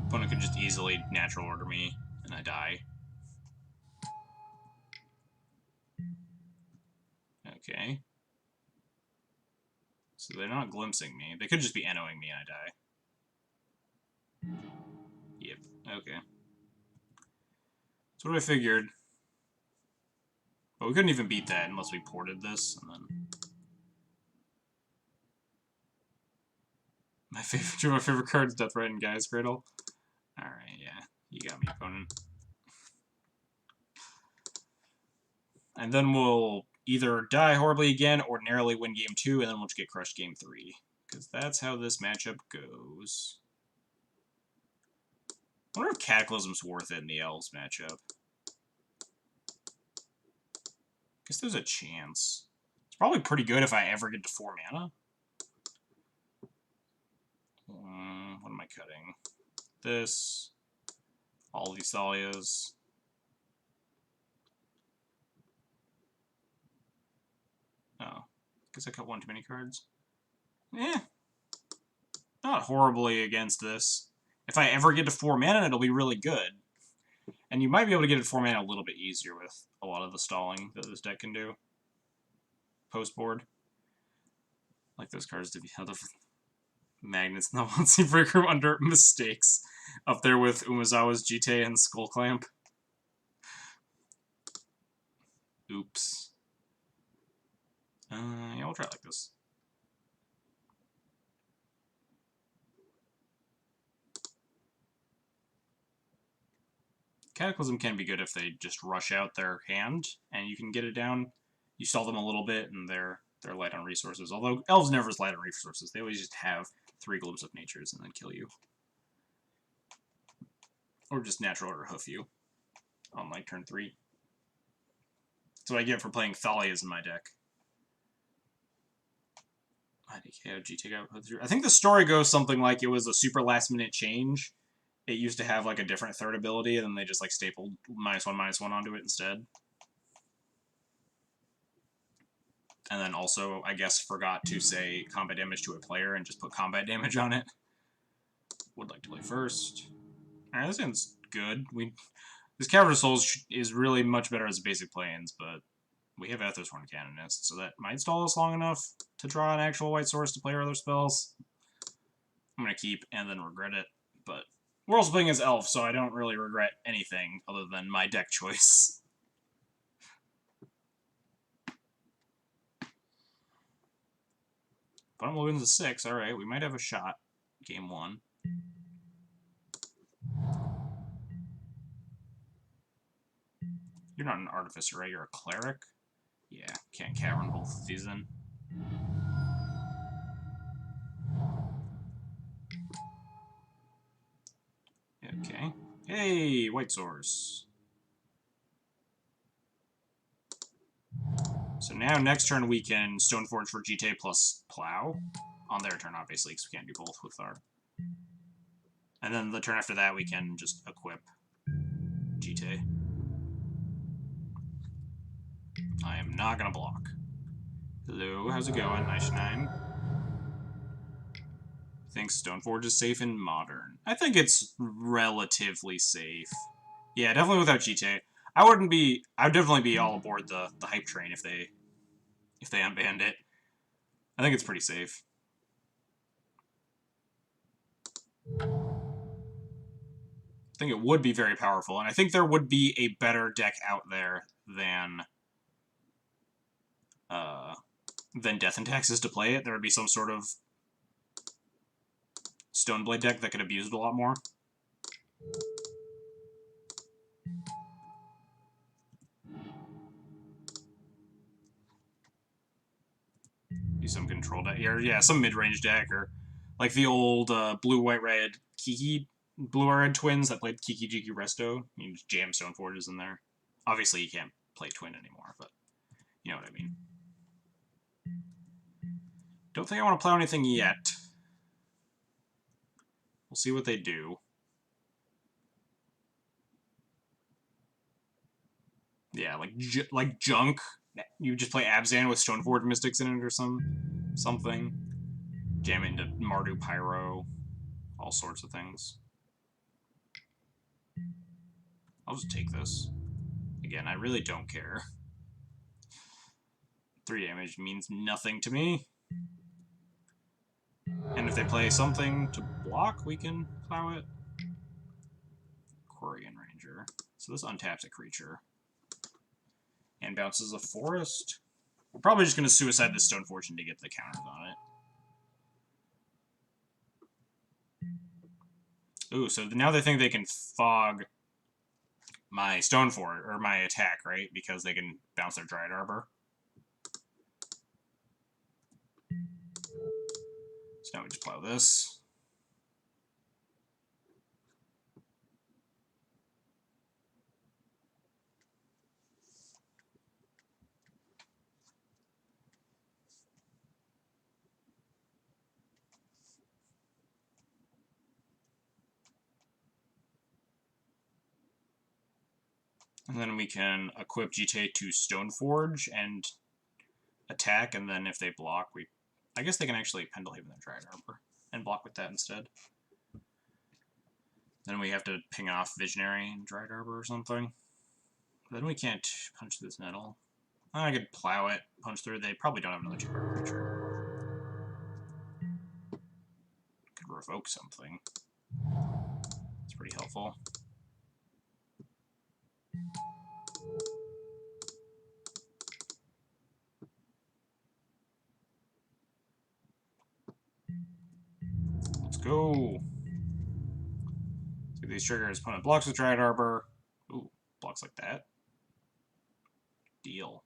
Opponent could just easily natural order me, and I die. Okay. So they're not glimpsing me. They could just be NOing me and I die. Yep. Okay. That's what I figured. But we couldn't even beat that unless we ported this, and then... My favorite card is Death Rat and Guy's Cradle. Alright, yeah. You got me, opponent. And then we'll either die horribly again or narrowly win game 2, and then we'll just get crushed game 3. Because that's how this matchup goes. I wonder if Cataclysm's worth it in the Elves matchup. Guess there's a chance. It's probably pretty good if I ever get to 4 mana. What am I cutting? This. All these Thalias. Oh. Guess I cut one too many cards. Eh. Not horribly against this. If I ever get to 4 mana, it'll be really good. And you might be able to get it to 4 mana a little bit easier with a lot of the stalling that this deck can do. Post-board. Like those cards to be other magnets in the Wansea Breaker under mistakes. Up there with Umezawa's Jite and Skull Clamp. Oops. Yeah, we'll try it like this. Cataclysm can be good if they just rush out their hand, and you can get it down. You stall them a little bit, and they're light on resources. Although Elves never is light on resources. They always just have 3 Glimpse of Natures and then kill you. Or just natural order hoof you on like turn 3. That's what I get for playing Thalias in my deck. I think the story goes something like it was a super last minute change. It used to have like a different third ability, and then they just like stapled -1/-1 onto it instead. And then also, I guess, forgot to say combat damage to a player and just put combat damage on it. Would like to play first. Alright, this end's good. This Cavern of Souls is really much better as a basic plains, but we have Aether's-Horn Canonist, so that might stall us long enough to draw an actual white source to play our other spells. I'm going to keep and then regret it, but we're also playing as Elf, so I don't really regret anything other than my deck choice. But I'm looking to 6, alright, we might have a shot. Game 1. You're not an Artificer, right? You're a Cleric? Yeah, can't cavern both of these then. Okay. Hey, white source. So now next turn we can Stoneforge for GT plus Plow. On their turn, obviously, because we can't do both with our... And then the turn after that we can just equip GT. I am not going to block. Hello, how's it going? Nice 9. Thinks Stoneforge is safe in Modern. I think it's relatively safe. Yeah, definitely without GT. I'd definitely be all aboard the hype train if they unbanned it. I think it's pretty safe. I think it would be very powerful, and I think there would be a better deck out there than Death and Taxes to play it. There would be some sort of Stoneblade deck that could abuse it a lot more. Be some control deck, or yeah, some mid-range deck, or like the old blue-white-red Kiki, blue-red twins that played Kiki Jiki Resto. You just jam Stoneforges in there. Obviously, you can't play twin anymore, but you know what I mean. Don't think I want to plow anything yet. We'll see what they do. Yeah, like junk. You just play Abzan with Stoneforge Mystics in it or something. Jam it into Mardu Pyro, all sorts of things. I'll just take this. Again, I really don't care. 3 damage means nothing to me. And if they play something to block, we can plow it. Quarian Ranger. So this untaps a creature. And bounces a forest. We're probably just going to suicide this Stone Fortune to get the counters on it. Ooh, so now they think they can fog my Stonefort, or my attack, right? Because they can bounce their Dryad Arbor. So now we just plow this. And then we can equip GTA to Stoneforge and attack, and then if they block, I guess they can actually Pendlehaven their Dryad Arbor and block with that instead. Then we have to ping off Visionary and Dryad Arbor or something. Then we can't punch this Nettle. I could plow it, punch through. They probably don't have another 2-card creature. Could revoke something. It's pretty helpful. Let's go. See these triggers. Opponent blocks with Dryad Arbor. Ooh, blocks like that. Deal.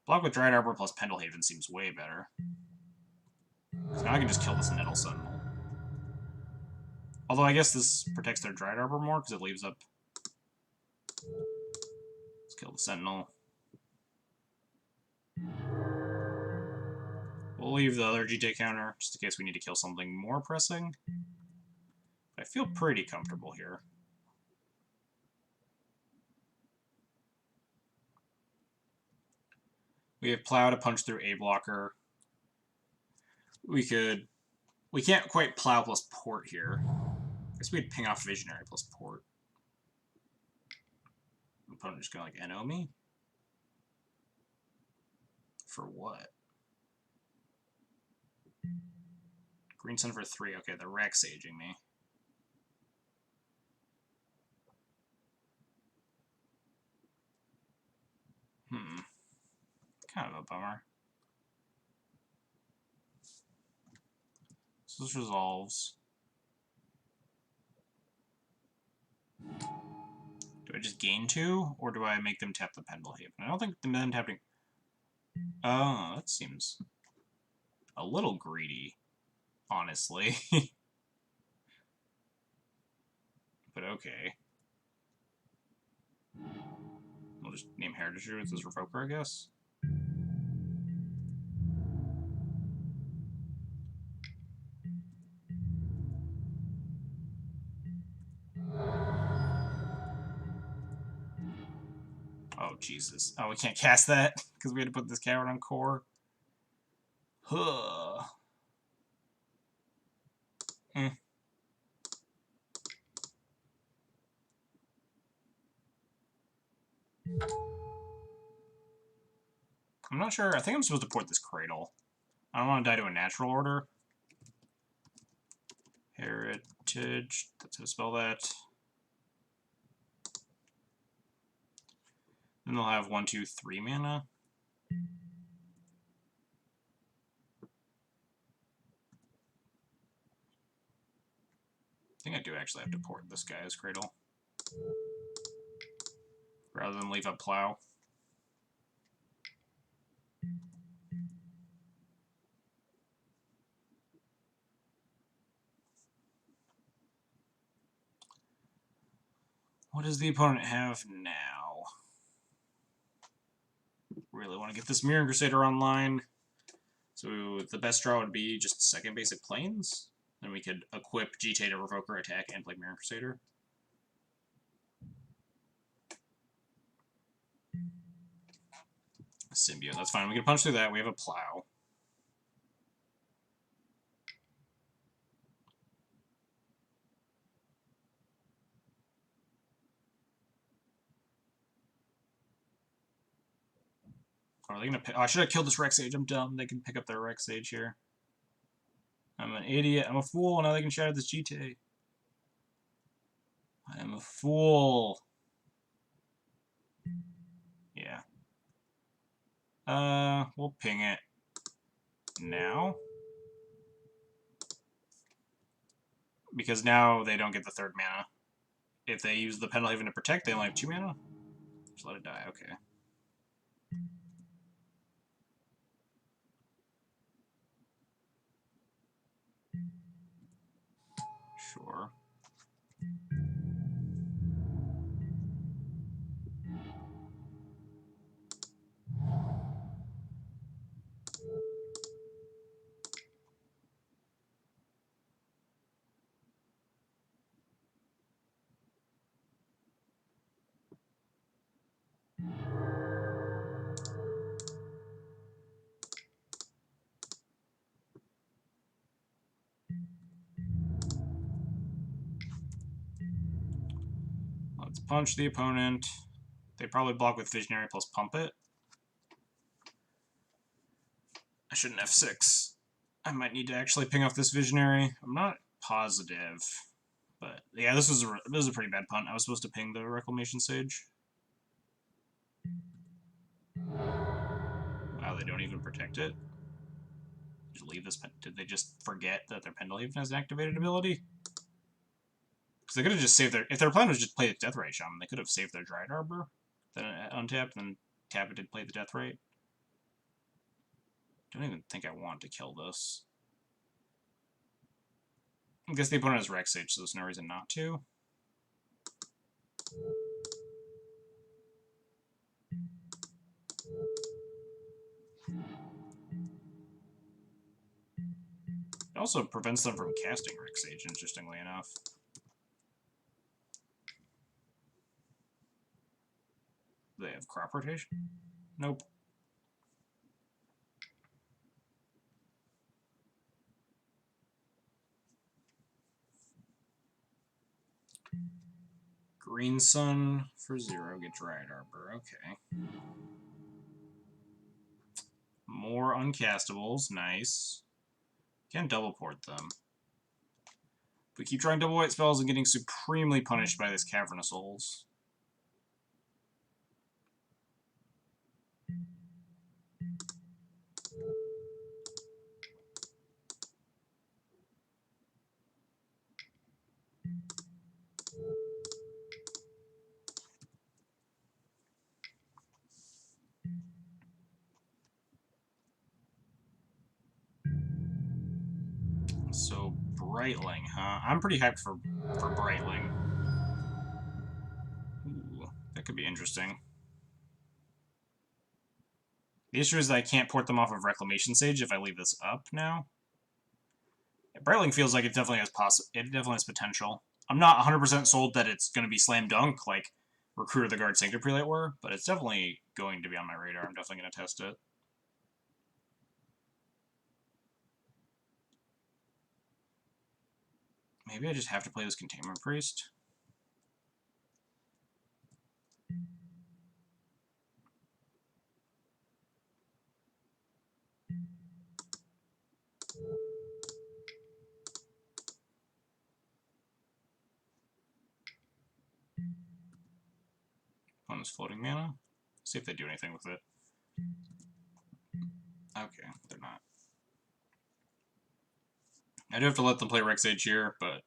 Block with Dryad Arbor plus Pendlehaven seems way better. So now I can just kill this Nettle Sentinel. Although I guess this protects their Dryad Arbor more because it leaves up. Let's kill the Sentinel. We'll leave the other GTA counter just in case we need to kill something more pressing. But I feel pretty comfortable here. We have Plow to punch through A blocker. We can't quite Plow plus Port here. I guess we'd ping off Visionary plus Port. The opponent just gonna like NO me? For what? Green Sun for 3. Okay, they're Rack Saging me. Kind of a bummer. So this resolves. Do I just gain 2, or do I make them tap the Pendlehaven? I don't think them tapping... Oh, that seems a little greedy, honestly. But okay. We'll just name Heritage Druids as Revoker, I guess. Oh, Jesus. Oh, we can't cast that because we had to put this coward on core. Huh. I'm not sure. I think I'm supposed to port this Cradle. I don't want to die to a natural order. Heritage. That's how to spell that. Then they'll have 1, 2, 3 mana. I think I do actually have to port this guy as Cradle. Rather than leave up Plow. What does the opponent have now? Really want to get this Mirror Crusader online. So the best draw would be just second basic planes. Then we could equip GTA to Revoker attack and play Mirror Crusader. Symbiote. That's fine. We can punch through that. We have a plow. Are they gonna pick? Oh, I should have killed this Rex Age. I'm dumb. They can pick up their Rex Age here. I'm an idiot. I'm a fool. Now they can shatter this GTA. I am a fool. Yeah. We'll ping it now. Because now they don't get the third mana. If they use the Pendlehaven to protect, they only have 2 mana. Just let it die, okay. Sure. Let's punch the opponent. They probably block with Visionary plus pump it. I shouldn't F6. I might need to actually ping off this Visionary. I'm not positive. But yeah, this was a pretty bad punt. I was supposed to ping the Reclamation Sage. Wow, they don't even protect it. Just leave this. Did they just forget that their Pendlehaven has an activated ability? Because they could have just saved their. If their plan was just play the Deathrite Shaman, they could have saved their Dried Arbor, then untapped, and then tap it did play the Deathrite. Don't even think I want to kill this. I guess the opponent has Rex Age, so there's no reason not to. It also prevents them from casting Rex Age, interestingly enough. Do they have crop rotation? Nope. Green Sun for 0, get Dried Arbor, okay. More uncastables, nice. Can't double port them. We keep trying double white spells and getting supremely punished by this Cavernous Souls. So, Brightling, huh? I'm pretty hyped for Brightling. Ooh, that could be interesting. The issue is that I can't port them off of Reclamation Sage if I leave this up now. Brightling feels like it definitely has potential. I'm not 100% sold that it's going to be slam dunk like Recruit of the Guard Sanctum Prelate were, but it's definitely going to be on my radar. I'm definitely going to test it. Maybe I just have to play this Containment Priest. Opponent's floating mana. See if they do anything with it. Okay, they're not. I do have to let them play Rex Age here, but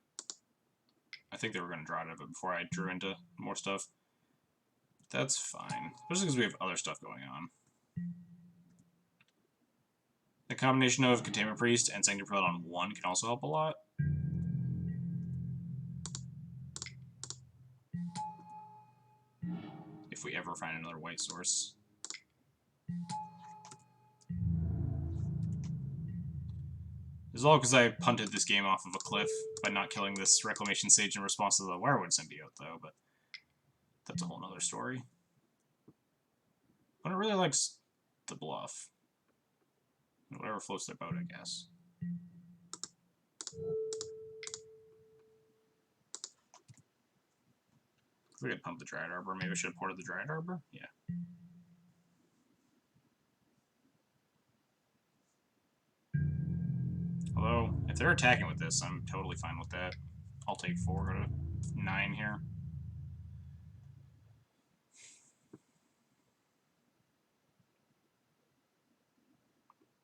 I think they were going to draw out of it before I drew into more stuff. That's fine, especially because we have other stuff going on. The combination of Containment Priest and Sanctum Prelate on 1 can also help a lot. If we ever find another white source. This is all because I punted this game off of a cliff by not killing this Reclamation Sage in response to the Wirewood Symbiote, though, but that's a whole nother story. But it really likes the bluff. Whatever floats their boat, I guess. We could pump the Dryad Arbor. Maybe I should have ported the Dryad Arbor? Yeah. Although, if they're attacking with this, I'm totally fine with that. I'll take 4, go to 9 here.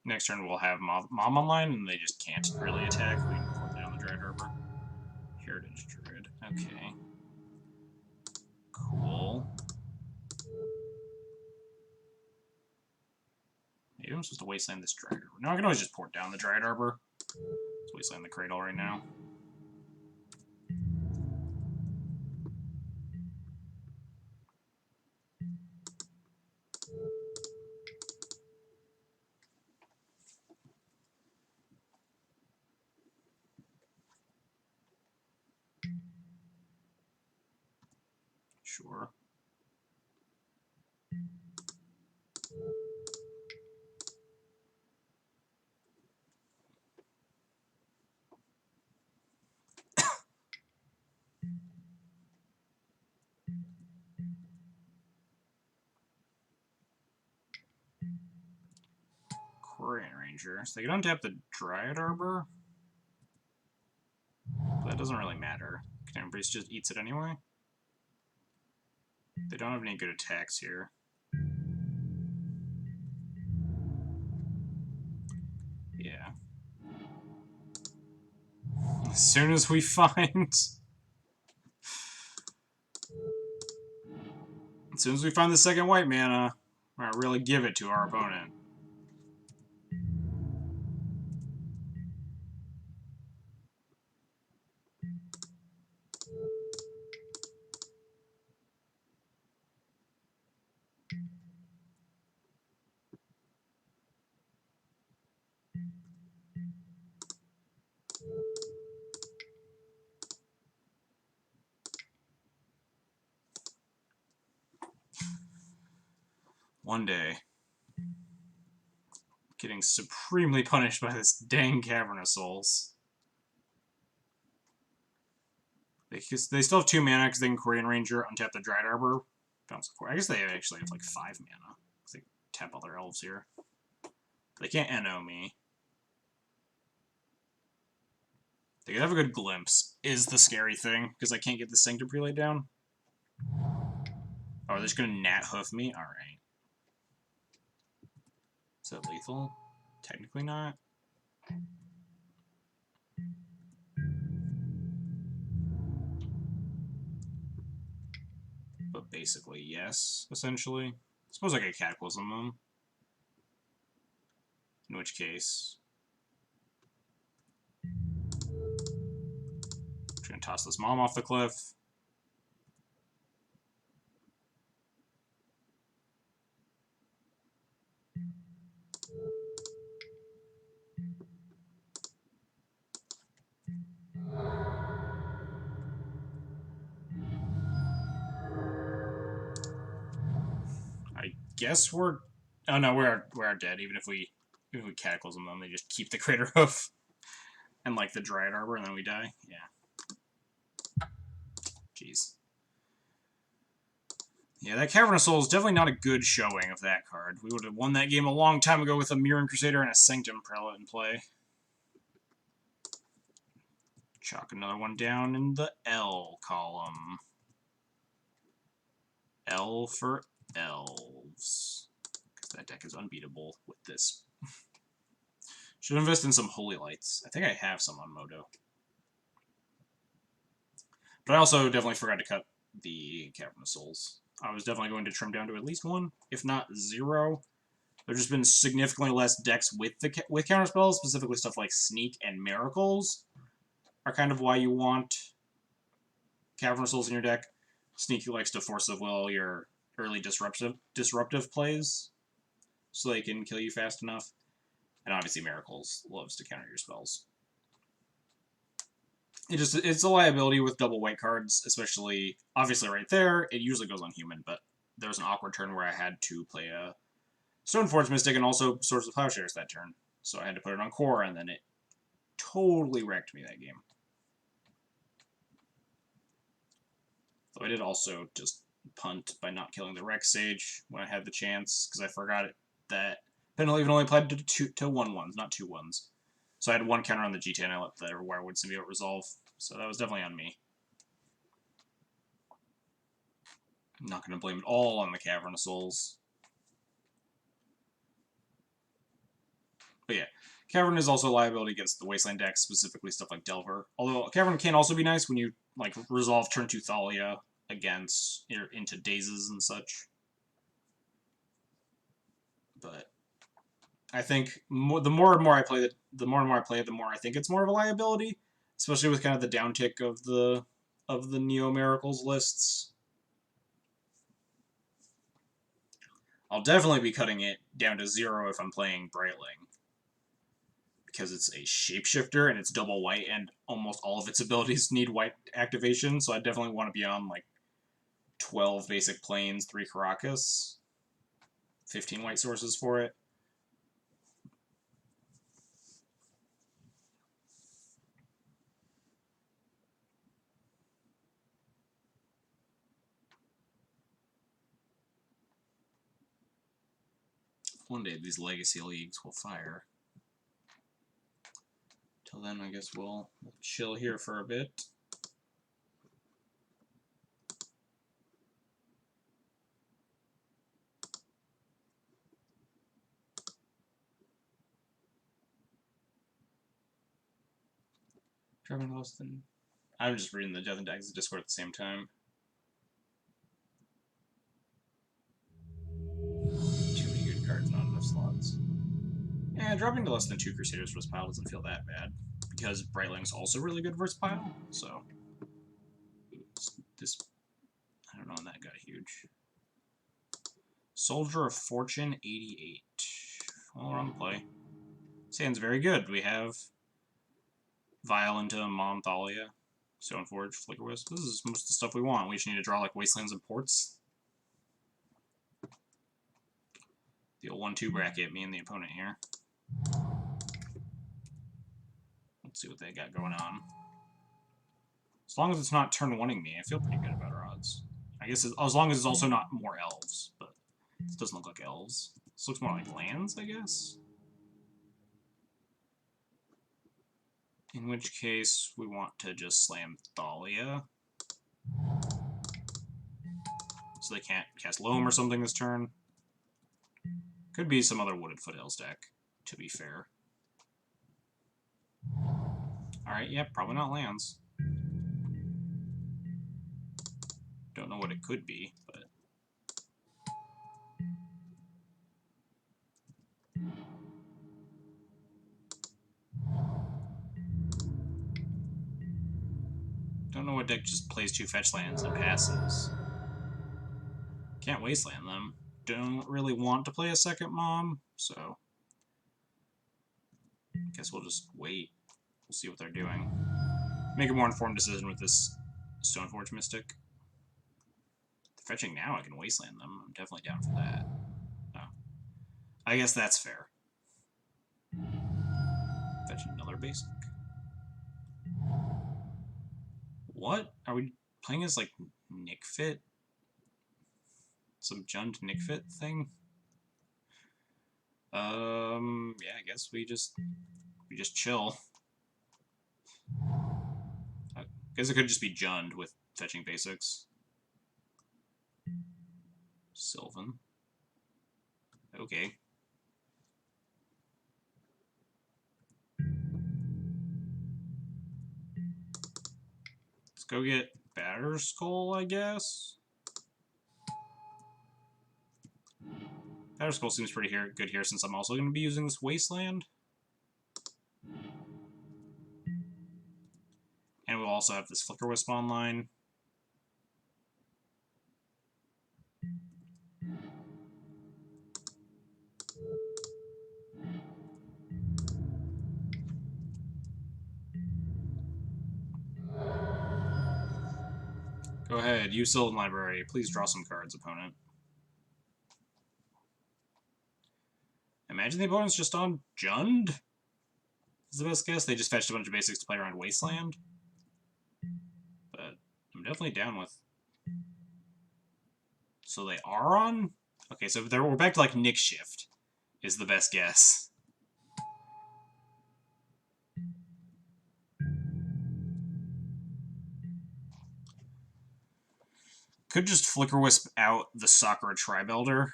Next turn we'll have Mom online, and they just can't really attack. We can port down the Dryad Arbor. Heritage Druid. Okay. Cool. Maybe I'm supposed to wasteland this Dryad Arbor. No, I can always just port down the Dryad Arbor. Let's wasteland the Cradle right now. Sure. Quarian Ranger. So they can untap the Dryad Arbor. But that doesn't really matter. Cannon Priest just eats it anyway. They don't have any good attacks here. Yeah. As soon as we find... As soon as we find the second white mana, we're gonna really give it to our opponent. One day, getting supremely punished by this dang Cavern of Souls. They still have 2 mana because they can Quarian Ranger, untap the Dryad Arbor, bounce the core. I guess they actually have like 5 mana because they tap all their elves here. They can't NO me. They could have a good glimpse, is the scary thing, because I can't get the Sanctum Prelate down. Oh, they're just gonna Nat Hoof me? Alright. Is that lethal? Technically not. But basically, yes, essentially. I suppose I could Cataclysm them. In which case... I'm gonna toss this Mom off the cliff. I guess we're... Oh no, we're dead. Even if we Cataclysm them, they just keep the Crater Hoof and like the Dryad Arbor, and then we die. Yeah. Jeez. Yeah, that Cavern of Souls is definitely not a good showing of that card. We would have won that game a long time ago with a Mirran Crusader and a Sanctum Prelate in play. Chalk another one down in the L column. L for Elves. Because that deck is unbeatable with this. Should invest in some Holy Lights. I think I have some on Modo. But I also definitely forgot to cut the Cavern of Souls. I was definitely going to trim down to at least 1, if not 0. There's just been significantly less decks with counterspells, specifically stuff like Sneak and Miracles are kind of why you want Cavern of Souls in your deck. Sneak likes to Force of Will your early disruptive plays, so they can kill you fast enough. And obviously Miracles loves to counter your spells. It's a liability with double white cards, especially, obviously right there, it usually goes on human, but there was an awkward turn where I had to play a Stoneforge Mystic and also Swords of Plowshares that turn. So I had to put it on core, and then it totally wrecked me that game. Though I did also just punt by not killing the Rex Sage when I had the chance, because I forgot that penalty even only applied to 1/1s, not 2/1s. So I had one counter on the G10, I let the Wirewood Symbiote resolve. So that was definitely on me. I'm not going to blame it all on the Cavern of Souls. But yeah, Cavern is also a liability against the Wasteland deck, specifically stuff like Delver. Although Cavern can also be nice when you like resolve turn 2 Thalia against into Dazes and such. But I think the more and more I play it, the more I think it's more of a liability, especially with kind of the downtick of the Neo Miracles lists. I'll definitely be cutting it down to 0 if I'm playing Brightling, because it's a shapeshifter and it's double white and almost all of its abilities need white activation, so I definitely want to be on like 12 basic planes, 3 Caracas, 15 white sources for it. One day these legacy leagues will fire. Till then, I guess we'll chill here for a bit. Dropping less than... I'm just reading the Death and Tags Discord at the same time. Too many good cards, not enough slots. Yeah, dropping to less than 2 Crusaders versus Pile doesn't feel that bad, because Brightling's also really good versus Pile, so... This... I don't know when that got huge. Soldier of Fortune, 88. Well, we're on the play. Sand's very good. We have Violenta, Monthalia, Stoneforge, Flickerwisp. This is most of the stuff we want. We just need to draw like Wastelands and Ports. The old 1-2 bracket, me and the opponent here. Let's see what they got going on. As long as it's not turn 1-ing me, I feel pretty good about our odds. I guess as long as it's also not more elves, but this doesn't look like elves. This looks more like lands, I guess. In which case, we want to just slam Thalia. So they can't cast Loam or something this turn. Could be some other Wooded Foothills deck, to be fair. Alright, yeah, probably not lands. Don't know what it could be, but... Don't know what deck just plays 2 fetch lands and passes. Can't wasteland them. Don't really want to play a second Mom, so... Guess we'll just wait. We'll see what they're doing. Make a more informed decision with this Stoneforge Mystic. Fetching now, I can wasteland them. I'm definitely down for that. Oh. I guess that's fair. Fetch another basic. What? Are we playing as, like, Nick Fit? Some Jund Nick Fit thing? Yeah, I guess we just chill. I guess it could just be Jund with fetching basics. Sylvan. Okay. Let's go get Batterskull, I guess. Batterskull seems pretty good here since I'm also going to be using this Wasteland. And we'll also have this Flickerwisp online. Go ahead, use Sylvan Library. Please draw some cards, opponent. imagine the opponent's just on Jund? Is the best guess. They just fetched a bunch of basics to play around Wasteland. But I'm definitely down with... So they are on? Okay, so we're back to like Nick Shift is the best guess. Could just Flicker Wisp out the Sakura Tribelder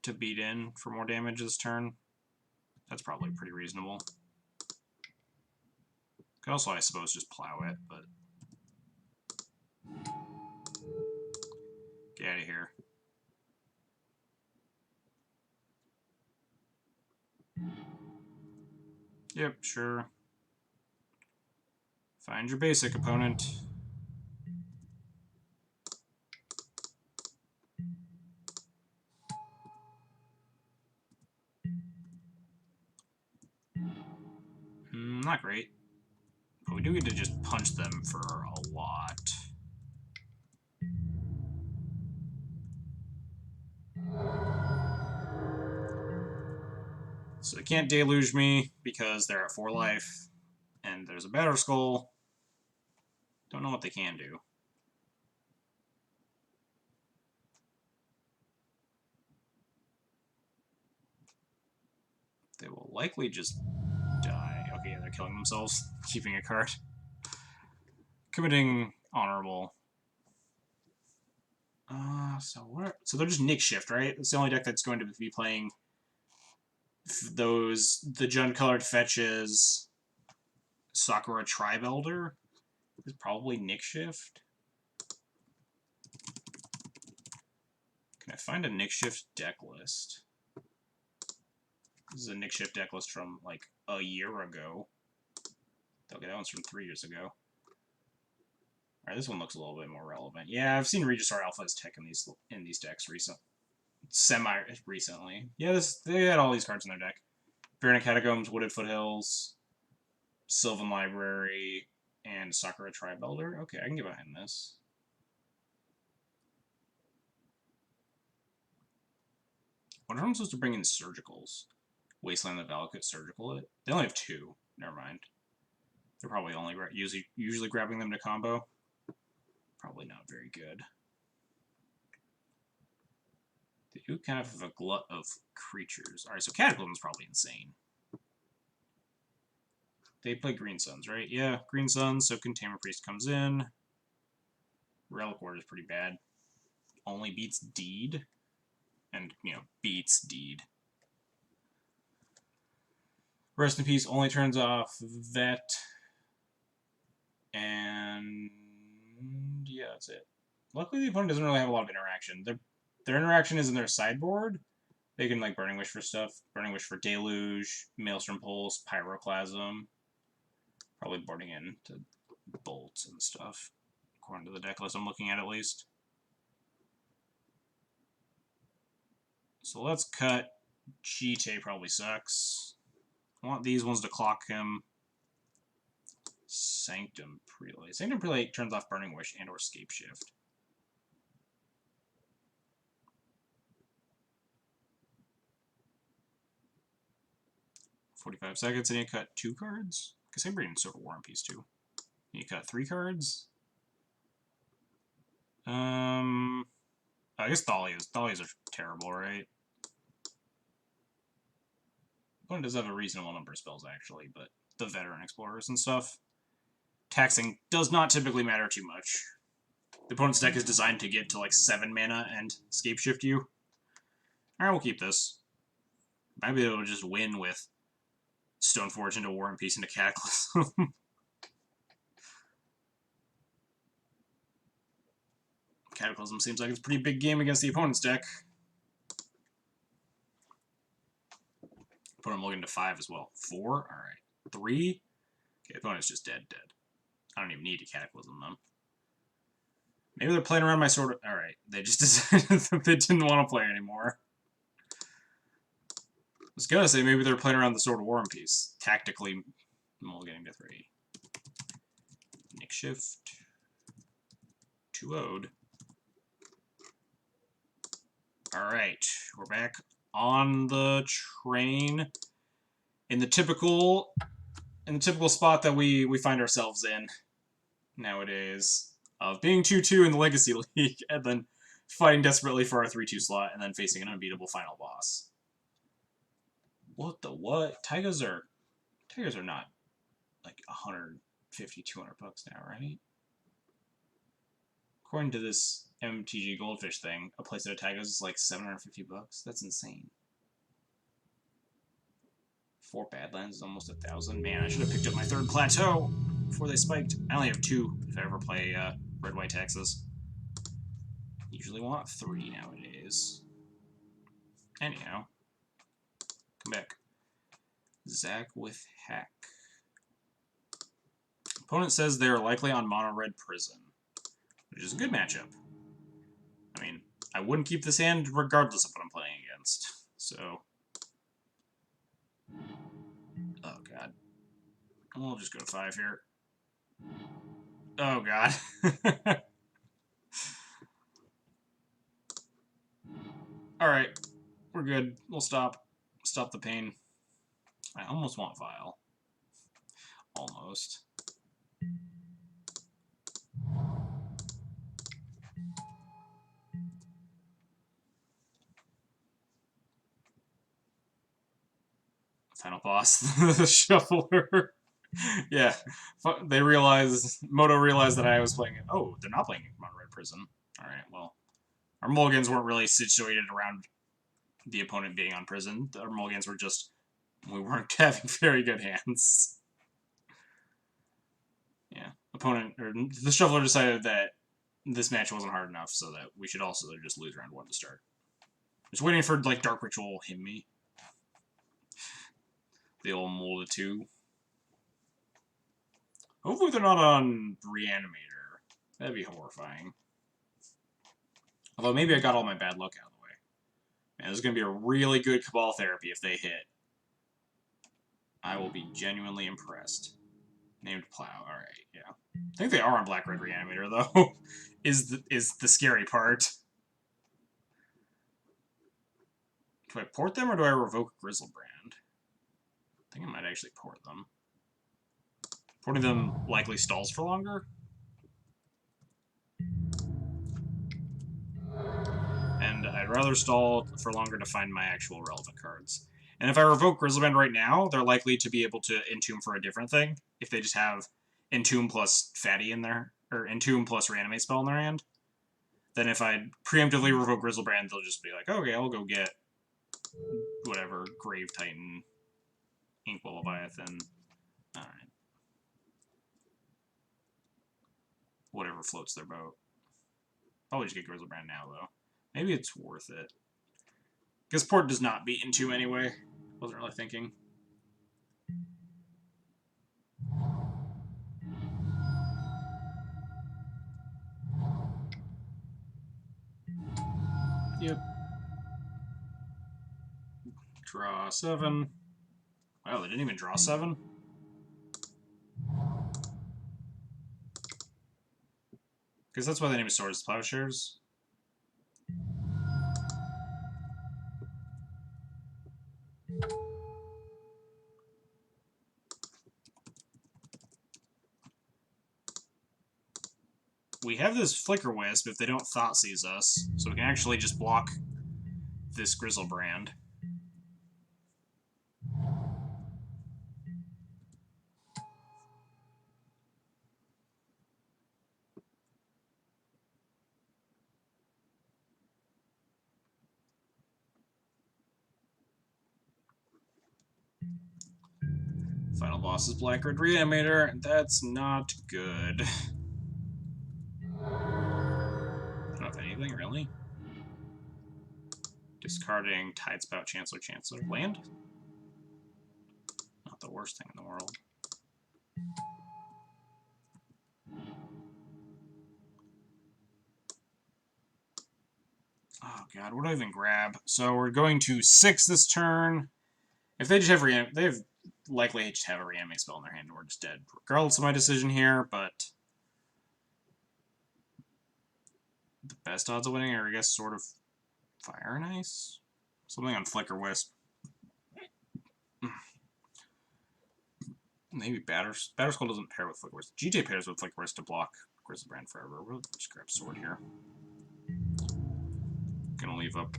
to beat in for more damage this turn. That's probably pretty reasonable. Could also, I suppose, just plow it, but... Get out of here. Yep, sure. Find your basic, opponent. Not great. But we do get to just punch them for a lot. So they can't deluge me because they're at 4 life. And there's a Batter Skull. Don't know what they can do. They will likely just die. Okay, yeah, they're killing themselves, keeping a card. Committing honorable. So they're just Nick Shift, right? It's the only deck that's going to be playing the Jund-colored fetches. Sakura Tribe Elder is probably Nick Shift. Can I find a Nick Shift deck list? This is a Nick Shift deck list from like a year ago. Okay, that one's from 3 years ago. Alright, this one looks a little bit more relevant. Yeah, I've seen Registar Alpha as tech in these decks semi-recently. Yeah, they had all these cards in their deck. Veronic Catacombs, Wooded Foothills, Sylvan Library, and Sakura Tribe Elder. Okay, I can get behind this. What if I'm supposed to bring in Surgicals? Wasteland and Valakut Surgical it? They only have 2. Never mind. They're probably only usually grabbing them to combo. Probably not very good. They do kind of have a glut of creatures. Alright, so Cataclysm's probably insane. They play Green Suns, right? Yeah, Green Suns, so Containment Priest comes in. Relic Ward is pretty bad. Only beats Deed. And, beats Deed. Rest in Peace only turns off Vet. And yeah, that's it. Luckily, the opponent doesn't really have a lot of interaction. Their interaction is in their sideboard. They can, like, Burning Wish for stuff. Burning Wish for Deluge, Maelstrom Pulse, Pyroclasm. Probably boarding in to Bolts and stuff. According to the deck list I'm looking at least. So let's cut. Cheetah probably sucks. I want these ones to clock him. Sanctum Prelate. Sanctum Prelate turns off Burning Wish and or Scape Shift. "45 seconds, and you cut 2 cards? Because I'm bringing Sword of War and Peace too. And you cut 3 cards? I guess Thalias. Thalias are terrible, right? Opponent does have a reasonable number of spells, actually, but the Veteran Explorers and stuff. Taxing does not typically matter too much. The opponent's deck is designed to get to like 7 mana and Scape Shift you. Alright, we'll keep this. Maybe it'll just win with Stoneforge into War and Peace into Cataclysm. Cataclysm seems like it's a pretty big game against the opponent's deck. Opponent looking to 5 as well. 4? Alright. 3? Okay, the opponent's just dead. I don't even need to Cataclysm them. Maybe they're playing around my sword. Alright, they just decided that they didn't want to play anymore. I was gonna say maybe they're playing around the Sword of War and Peace. Tactically mulliganing to 3. Nick Shift. 2-0'd. Alright, we're back on the train in the typical spot that we find ourselves in nowadays of being 2-2 in the Legacy League and then fighting desperately for our 3-2 slot and then facing an unbeatable final boss. What the what? Tigers are not like 150, 200 bucks now, right? According to this MTG Goldfish thing, a playset of Tigers is like 750 bucks. That's insane. 4 Badlands is almost 1,000. Man, I should have picked up my 3rd plateau before they spiked. I only have 2 if I ever play Red White Texas. Usually want 3 nowadays. Anyhow, come back. Zach with Hack. Opponent says they're likely on Mono Red Prison, which is a good matchup. I mean, I wouldn't keep this hand regardless of what I'm playing against. So, oh god, we'll just go to 5 here. Oh god. All right, we're good. We'll stop the pain. I almost want Vile. Almost. Final boss, the Shuffler. Yeah, they Moto realized that I was playing it. Oh, they're not playing Mono Red Prison. All right, well, our mulligans weren't really situated around the opponent being on prison. Our mulligans were just, we weren't having very good hands. Yeah, the Shuffler decided that this match wasn't hard enough, so that we should also just lose round 1 to start. Just waiting for, like, Dark Ritual hit me. The old molded 2. Hopefully they're not on Reanimator. That'd be horrifying. Although maybe I got all my bad luck out of the way. Man, this is going to be a really good Cabal Therapy if they hit. I will be genuinely impressed. Named Plow. Alright, yeah. I think they are on Black Red Reanimator, though, is the scary part. Do I port them or do I revoke Grizzlebrand? I think I might actually port them. Porting them likely stalls for longer. And I'd rather stall for longer to find my actual relevant cards. And if I revoke Grizzlebrand right now, they're likely to be able to Entomb for a different thing. If they just have Entomb plus Fatty in there, or Entomb plus Reanimate spell in their hand. Then if I preemptively revoke Grizzlebrand, they'll just be like, okay, I'll go get whatever, Grave Titan, Inkwell Leviathan. Alright. Whatever floats their boat. Probably just get Grizzlebrand now, though. Maybe it's worth it. Because Port does not beat Entomb anyway. Wasn't really thinking. Yep. Draw 7. Wow, they didn't even draw 7? Because that's why the name is Swords Plowshares. We have this Flicker Wisp if they don't Thoughtseize us, so we can actually just block this Grizzlebrand. Final boss is Black Red Reanimator, and that's not good. I don't have anything, really. Discarding Tidespout, Chancellor, land? Not the worst thing in the world. Oh god, what do I even grab? So we're going to 6 this turn. If they just have they've likely just have a reanimate spell in their hand and we're just dead. Regardless of my decision here, but the best odds of winning are, I guess, sort of Fire and Ice. Something on Flicker Wisp. Maybe Batterskull doesn't pair with Flicker Wisp. GJ pairs with Flicker Wisp to block Grizzlebrand forever. We'll just grab Sword here. Gonna leave up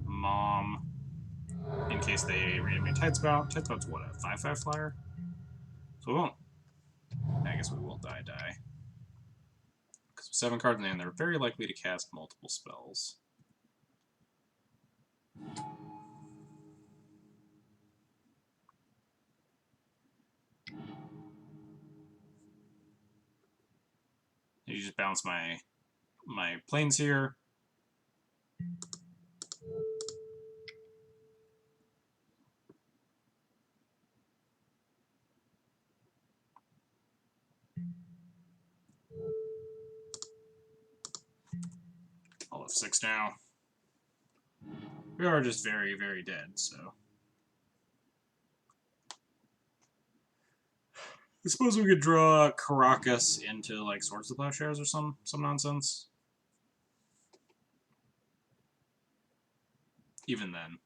Mom in case they reanimate Tidespout. Tidespout's what, a 5/5 flyer? So we won't. I guess we will die. Because with 7 cards in the hand, they're very likely to cast multiple spells. You just bounce my planes here. I'll have 6 now. We are just very, very dead, so. I suppose we could draw Caracas into, like, Swords to Plowshares or some nonsense. Even then.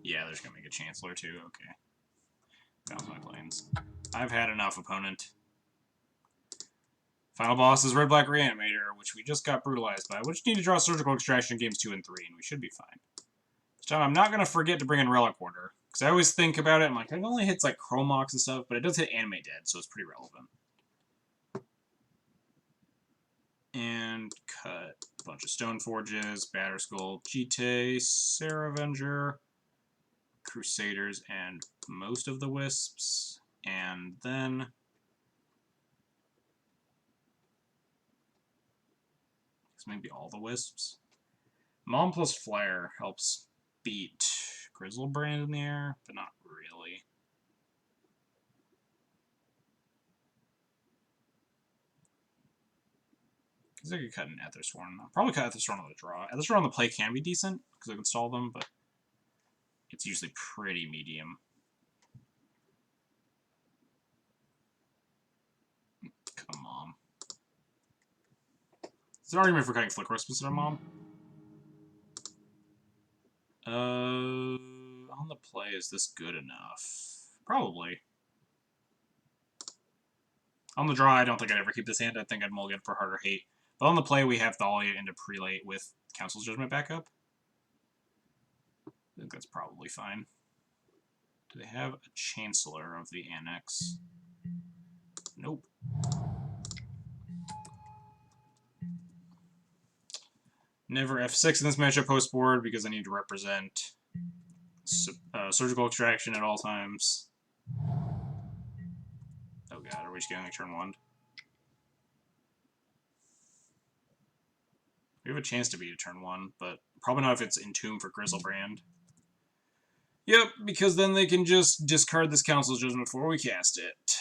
Yeah, there's gonna make a Chancellor, too. Okay. Bounce my planes. I've had enough, opponent. Final boss is Red-Black Reanimator, which we just got brutalized by. We just need to draw Surgical Extraction in games 2 and 3, and we should be fine. This time I'm not going to forget to bring in Relic Order, because I always think about it, I'm like, it only hits like Chromox and stuff, but it does hit Anime Dead, so it's pretty relevant. And cut a bunch of Stoneforges, Batterskull, Jite, Sarah Avenger, Crusaders, and most of the Wisps, and then maybe all the Wisps. Mom plus Flyer helps beat Grizzlebrand in the air, but not really. Because I could cut an Ethersworn. I'll probably cut Ethersworn on the draw. Ethersworn on the play can be decent, because I can stall them, but it's usually pretty medium. Come on. Is there an argument for cutting Flicker Wisp instead of Mom? On the play, is this good enough? Probably. On the draw, I don't think I'd ever keep this hand. I think I'd mulligan for Harder Hate. But on the play, we have Thalia into Prelate with Council's Judgment backup. I think that's probably fine. Do they have a Chancellor of the Annex? Nope. Never F6 in this matchup post board because I need to represent Surgical Extraction at all times. Oh god, are we just getting like turn 1? We have a chance to beat a turn 1, but probably not if it's Entomb for Grizzlebrand. Yep, because then they can just discard this Council's Judgment before we cast it.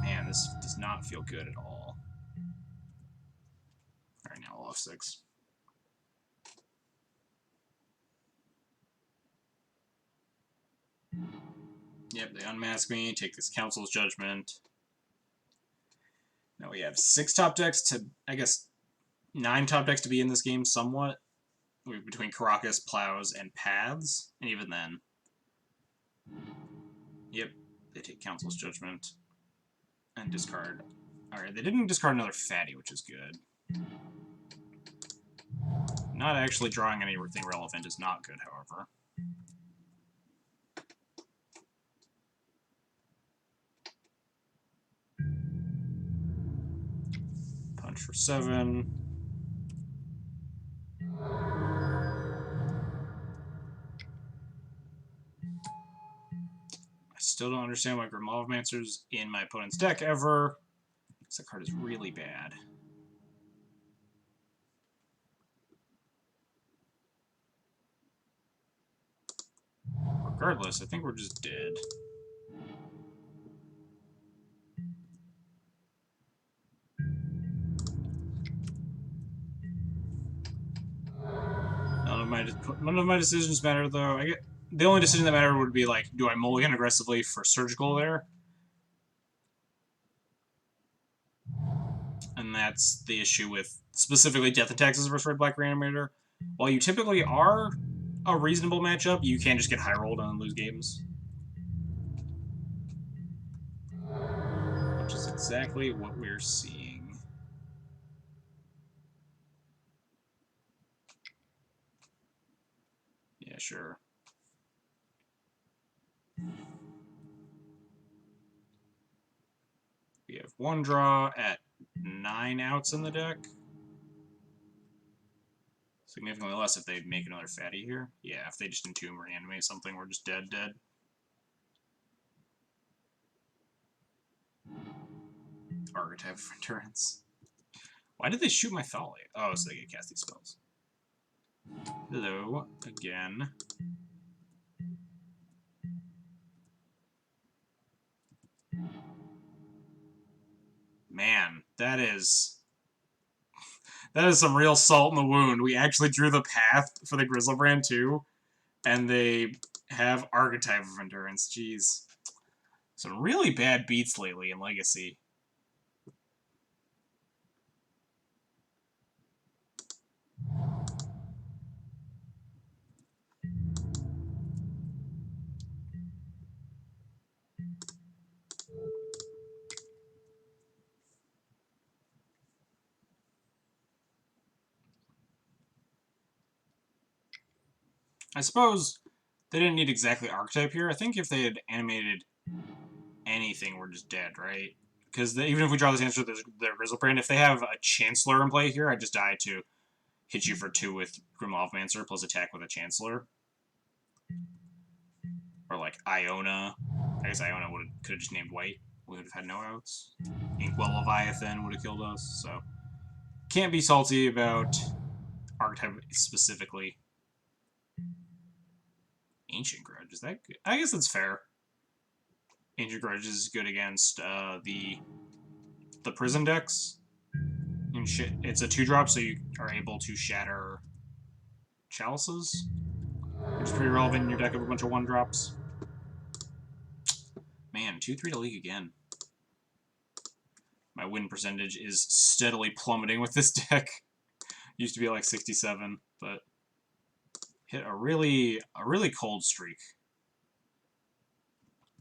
Man, this does not feel good at all. Alright, now I'll F6. Yep, they unmask me, take this Council's Judgment. Now we have 6 top decks to, I guess, 9 top decks to be in this game somewhat. Between Caracas, Plows, and Paths. And even then. Yep, they take Council's Judgment. And discard. Alright, they didn't discard another fatty, which is good. Not actually drawing anything relevant is not good, however. Punch for 7. I still don't understand why Grimawmancer's in my opponent's deck ever. Because that card is really bad. Regardless, I think we're just dead. None of my decisions matter, though. The only decision that mattered would be, like, do I mulligan aggressively for Surgical there? and that's the issue with specifically Death and Taxes versus Red Black Reanimator. While you typically are a reasonable matchup, you can just get high rolled and lose games. Which is exactly what we're seeing. Yeah, sure. We have one draw at 9 outs in the deck. Significantly less if they make another fatty here. Yeah, if they just entomb or reanimate something, we're just dead. Archetype of Endurance. Why did they shoot my Thalate? Oh, so they get cast these spells. Hello, again. Man, that is some real salt in the wound. We actually drew the path for the Grizzlebrand too, and they have Archetype of Endurance. Jeez. Some really bad beats lately in Legacy. I suppose they didn't need exactly Archetype here. I think if they had animated anything, we're just dead, right? Because even if we draw this answer, their Grizzlebrand, if they have a Chancellor in play here, I just die to hit you for 2 with Grim Lavamancer plus attack with a Chancellor. Or like Iona. I guess Iona could have just named white. We would have had no outs. Inkwell Leviathan would have killed us, so can't be salty about Archetype specifically. Ancient Grudge, is that good? I guess that's fair. Ancient Grudge is good against the prison decks. And it's a 2-drop, so you are able to shatter chalices, which is pretty relevant in your deck of a bunch of 1-drops. Man, 2-3 to League again. My win percentage is steadily plummeting with this deck. Used to be at like 67, but hit a really cold streak.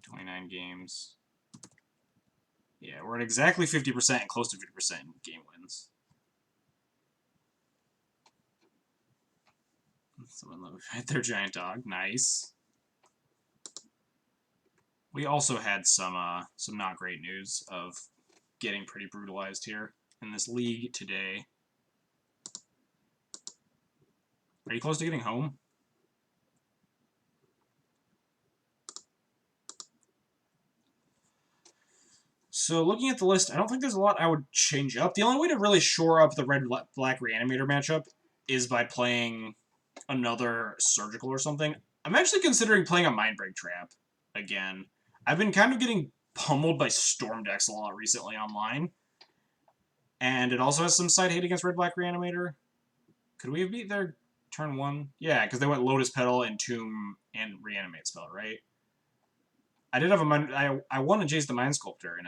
29 games. Yeah, we're at exactly 50% and close to 50% in game wins. Someone hit their giant dog. Nice. We also had some not great news of getting pretty brutalized here in this league today. Are you close to getting home? So looking at the list, I don't think there's a lot I would change up. The only way to really shore up the red-black reanimator matchup is by playing another surgical or something. I'm actually considering playing a Mindbreak Trap again. I've been kind of getting pummeled by Storm decks a lot recently online. And it also has some side hate against red-black reanimator. Could we have beat their turn 1? Yeah, because they went Lotus Petal, Entomb, and Reanimate spell, right? I did have I won a Jace the Mind Sculptor in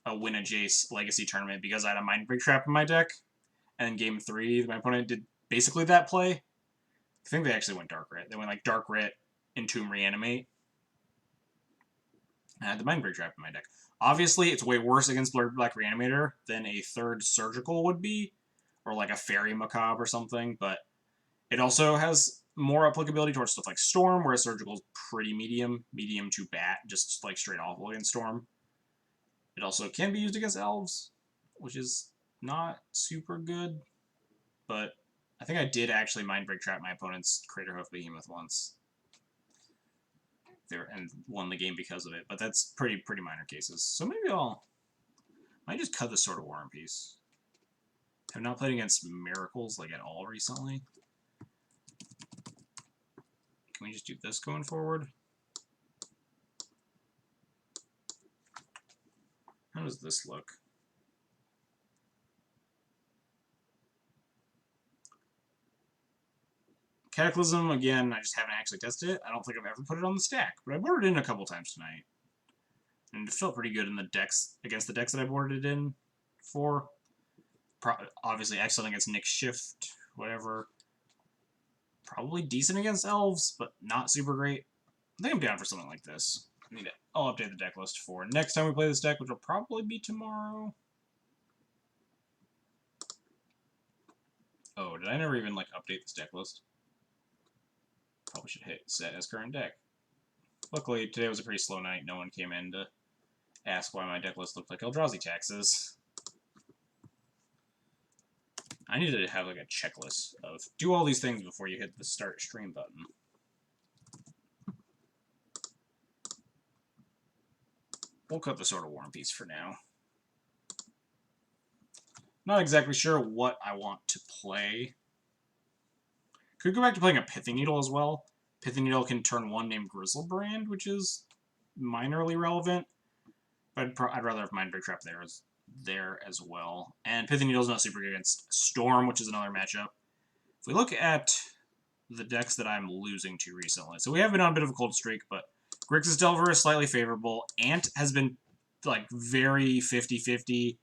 a Win a Jace Legacy tournament because I had a Mindbreak Trap in my deck. And in game 3, my opponent did basically that play. I think they actually went Dark Rit. They went like Dark Rit, Entomb, Reanimate. I had the Mindbreak Trap in my deck. Obviously, it's way worse against Black Reanimator than a 3rd Surgical would be, or like a Fairy Macabre or something, but it also has more applicability towards stuff like Storm, whereas Surgical is pretty medium to bat, just like straight awful against Storm. It also can be used against Elves, which is not super good, but I think I did actually Mindbreak Trap my opponent's Craterhoof Behemoth once. And won the game because of it, but that's pretty minor cases. So maybe might just cut the Sword of War in Peace. Have not played against Miracles like at all recently. Can we just do this going forward? How does this look? Cataclysm, again, I just haven't actually tested it. I don't think I've ever put it on the stack, but I boarded it in a couple times tonight. And it felt pretty good in the decks, against the decks that I boarded it in for. obviously excellent against Nick Shift, whatever. Probably decent against Elves, but not super great. I think I'm down for something like this. I'll update the deck list for next time we play this deck, which will probably be tomorrow. Oh, did I never even like update this deck list? Probably should hit set as current deck. Luckily, today was a pretty slow night. No one came in to ask why my deck list looked like Eldrazi taxes. I need to have like a checklist of do all these things before you hit the start stream button. We'll cut the Sword of War in Peace for now. Not exactly sure what I want to play. Could go back to playing a Pithing Needle as well. Pithing Needle can turn one named Grizzlebrand, which is minorly relevant. But I'd rather have Mindbreak Trap there as well. And Pithing Needle's not super good against Storm, which is another matchup. If we look at the decks that I'm losing to recently, so we have been on a bit of a cold streak, but Grixis Delver is slightly favorable. Ant has been like very 50-50.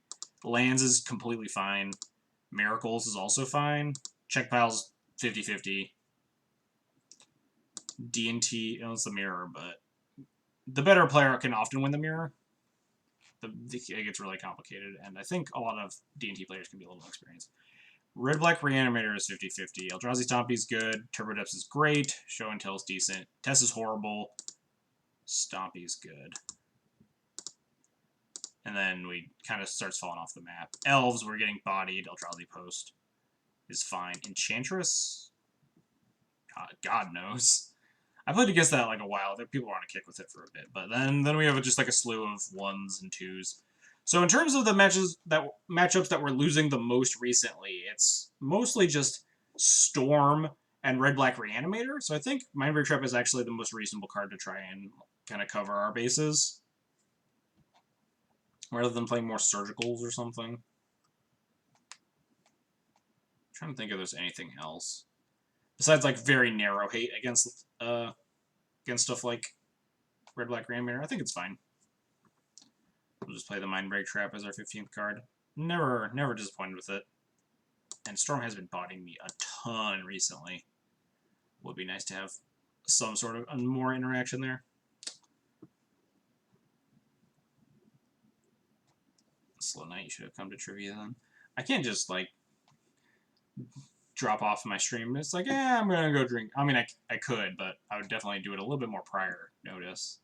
Lands is completely fine. Miracles is also fine. Check Pile's 50-50. D&T, it's the mirror, but the better player can often win the mirror. It gets really complicated, and I think a lot of D&T players can be a little experienced. Red-Black Reanimator is 50-50. Eldrazi Stompy is good. Turbo Depths is great. Show and Tell is decent. Tess is horrible. Stompy is good. And then we kind of starts falling off the map. Elves, we're getting bodied. Eldrazi Post is fine. Enchantress? God knows. I played against that like a while. People were on a kick with it for a bit, but then we have just like a slew of 1s and 2s. So in terms of the matchups that we're losing the most recently, it's mostly just Storm and Red-Black Reanimator. So I think Mindbreak Trap is actually the most reasonable card to try and kind of cover our bases, rather than playing more Surgicals or something. I'm trying to think if there's anything else besides like very narrow hate against stuff like Red-Black Reanimator. I think it's fine. We'll just play the Mindbreak Trap as our 15th card. Never disappointed with it. And Storm has been bodying me a ton recently. Would be nice to have some sort of more interaction there. Slow night, you should have come to trivia then. I can't just like drop off my stream. It's like, I'm gonna go drink. I mean, I could, but I would definitely do it a little bit more prior notice.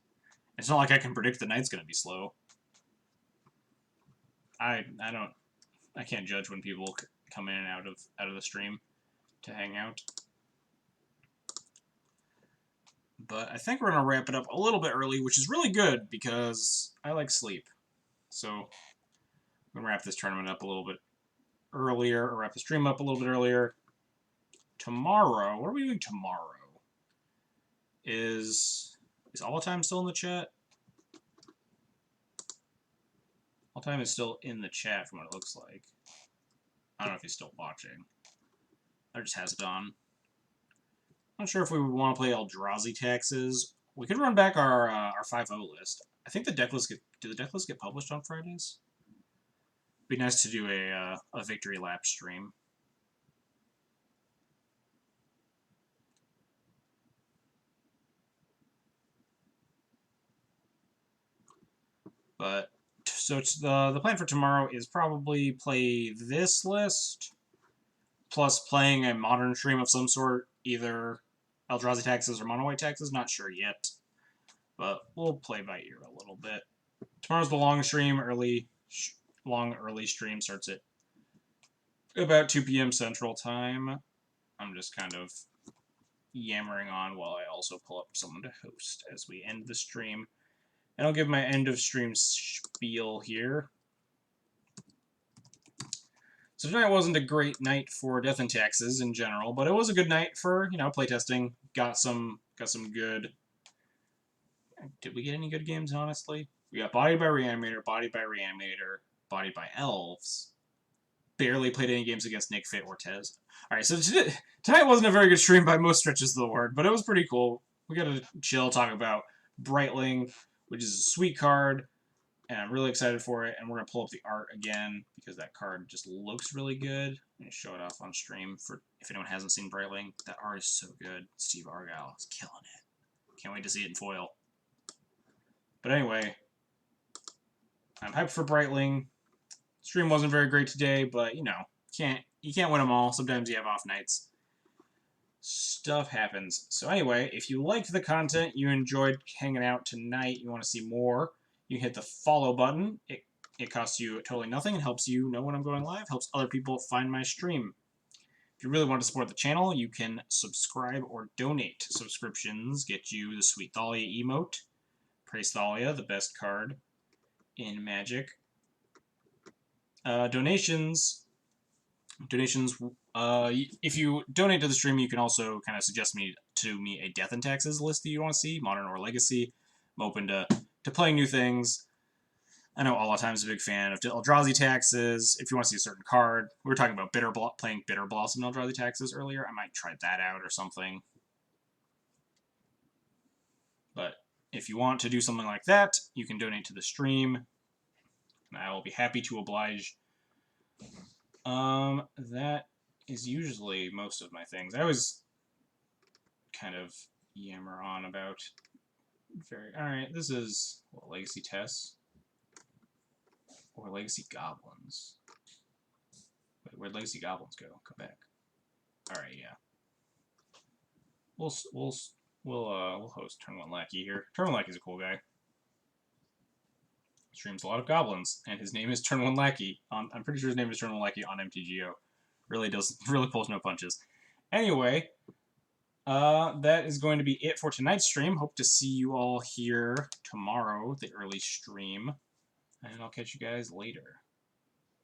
It's not like I can predict the night's gonna be slow. I can't judge when people come in and out of the stream to hang out. But I think we're gonna wrap it up a little bit early, which is really good because I like sleep. So I'm gonna wrap this tournament up a little bit earlier, or wrap the stream up a little bit earlier. Tomorrow, what are we doing tomorrow? Is All Time still in the chat? All Time is still in the chat from what it looks like. I don't know if he's still watching. Or just has it on. Not sure if we would want to play Eldrazi Taxes. We could run back our 5-0 list. I think the deck lists do the deck lists get published on Fridays? Be nice to do a victory lap stream. But so the plan for tomorrow is probably play this list plus playing a modern stream of some sort, either Eldrazi Taxes or Mono White Taxes. Not sure yet, but we'll play by ear a little bit. Tomorrow's the long stream. Early stream starts at about 2 p.m. Central Time. I'm just kind of yammering on while I also pull up someone to host as we end the stream. And I'll give my end of stream spiel here. So tonight wasn't a great night for Death and Taxes in general, but it was a good night for, playtesting. Got some good. Did we get any good games, honestly? We got Bodied by Reanimator, Bodied by Reanimator, Bodied by Elves. Barely played any games against Nick Fit or Tez. Alright, so tonight wasn't a very good stream by most stretches of the word, but it was pretty cool. We got to chill, talk about Brightling, which is a sweet card. and I'm really excited for it. And we're gonna pull up the art again because that card just looks really good. I'm gonna show it off on stream for if anyone hasn't seen Brightling. That art is so good. Steve Argyle is killing it. Can't wait to see it in foil. But anyway, I'm hyped for Brightling. Stream wasn't very great today, but you know, you can't win them all. Sometimes you have off nights. Stuff happens. So anyway, if you liked the content, you enjoyed hanging out tonight, you want to see more, you can hit the follow button. It costs you totally nothing. It helps you know when I'm going live, helps other people find my stream. If you really want to support the channel, you can subscribe or donate. Subscriptions get you the Sweet Thalia emote. Praise Thalia, the best card in Magic. Donations, if you donate to the stream, you can also kind of suggest to me a Death and Taxes list that you want to see, Modern or Legacy. I'm open to playing new things. I know Time's a big fan of Eldrazi Taxes. If you want to see a certain card, we were talking about playing Bitter Blossom Eldrazi Taxes earlier. I might try that out or something. But if you want to do something like that, you can donate to the stream. And I will be happy to oblige. That is usually most of my things. I always kind of yammer on about alright, this is Legacy Tests or Legacy Goblins. Wait, where'd Legacy Goblins go? Come back. Alright, yeah. We'll host Turn 1 Lackey here. Turn 1 Lackey's a cool guy. Streams a lot of goblins, and his name is Turn 1 Lackey. I'm pretty sure his name is Turn 1 Lackey on MTGO. Really pulls no punches. Anyway, that is going to be it for tonight's stream. Hope to see you all here tomorrow, the early stream, and I'll catch you guys later.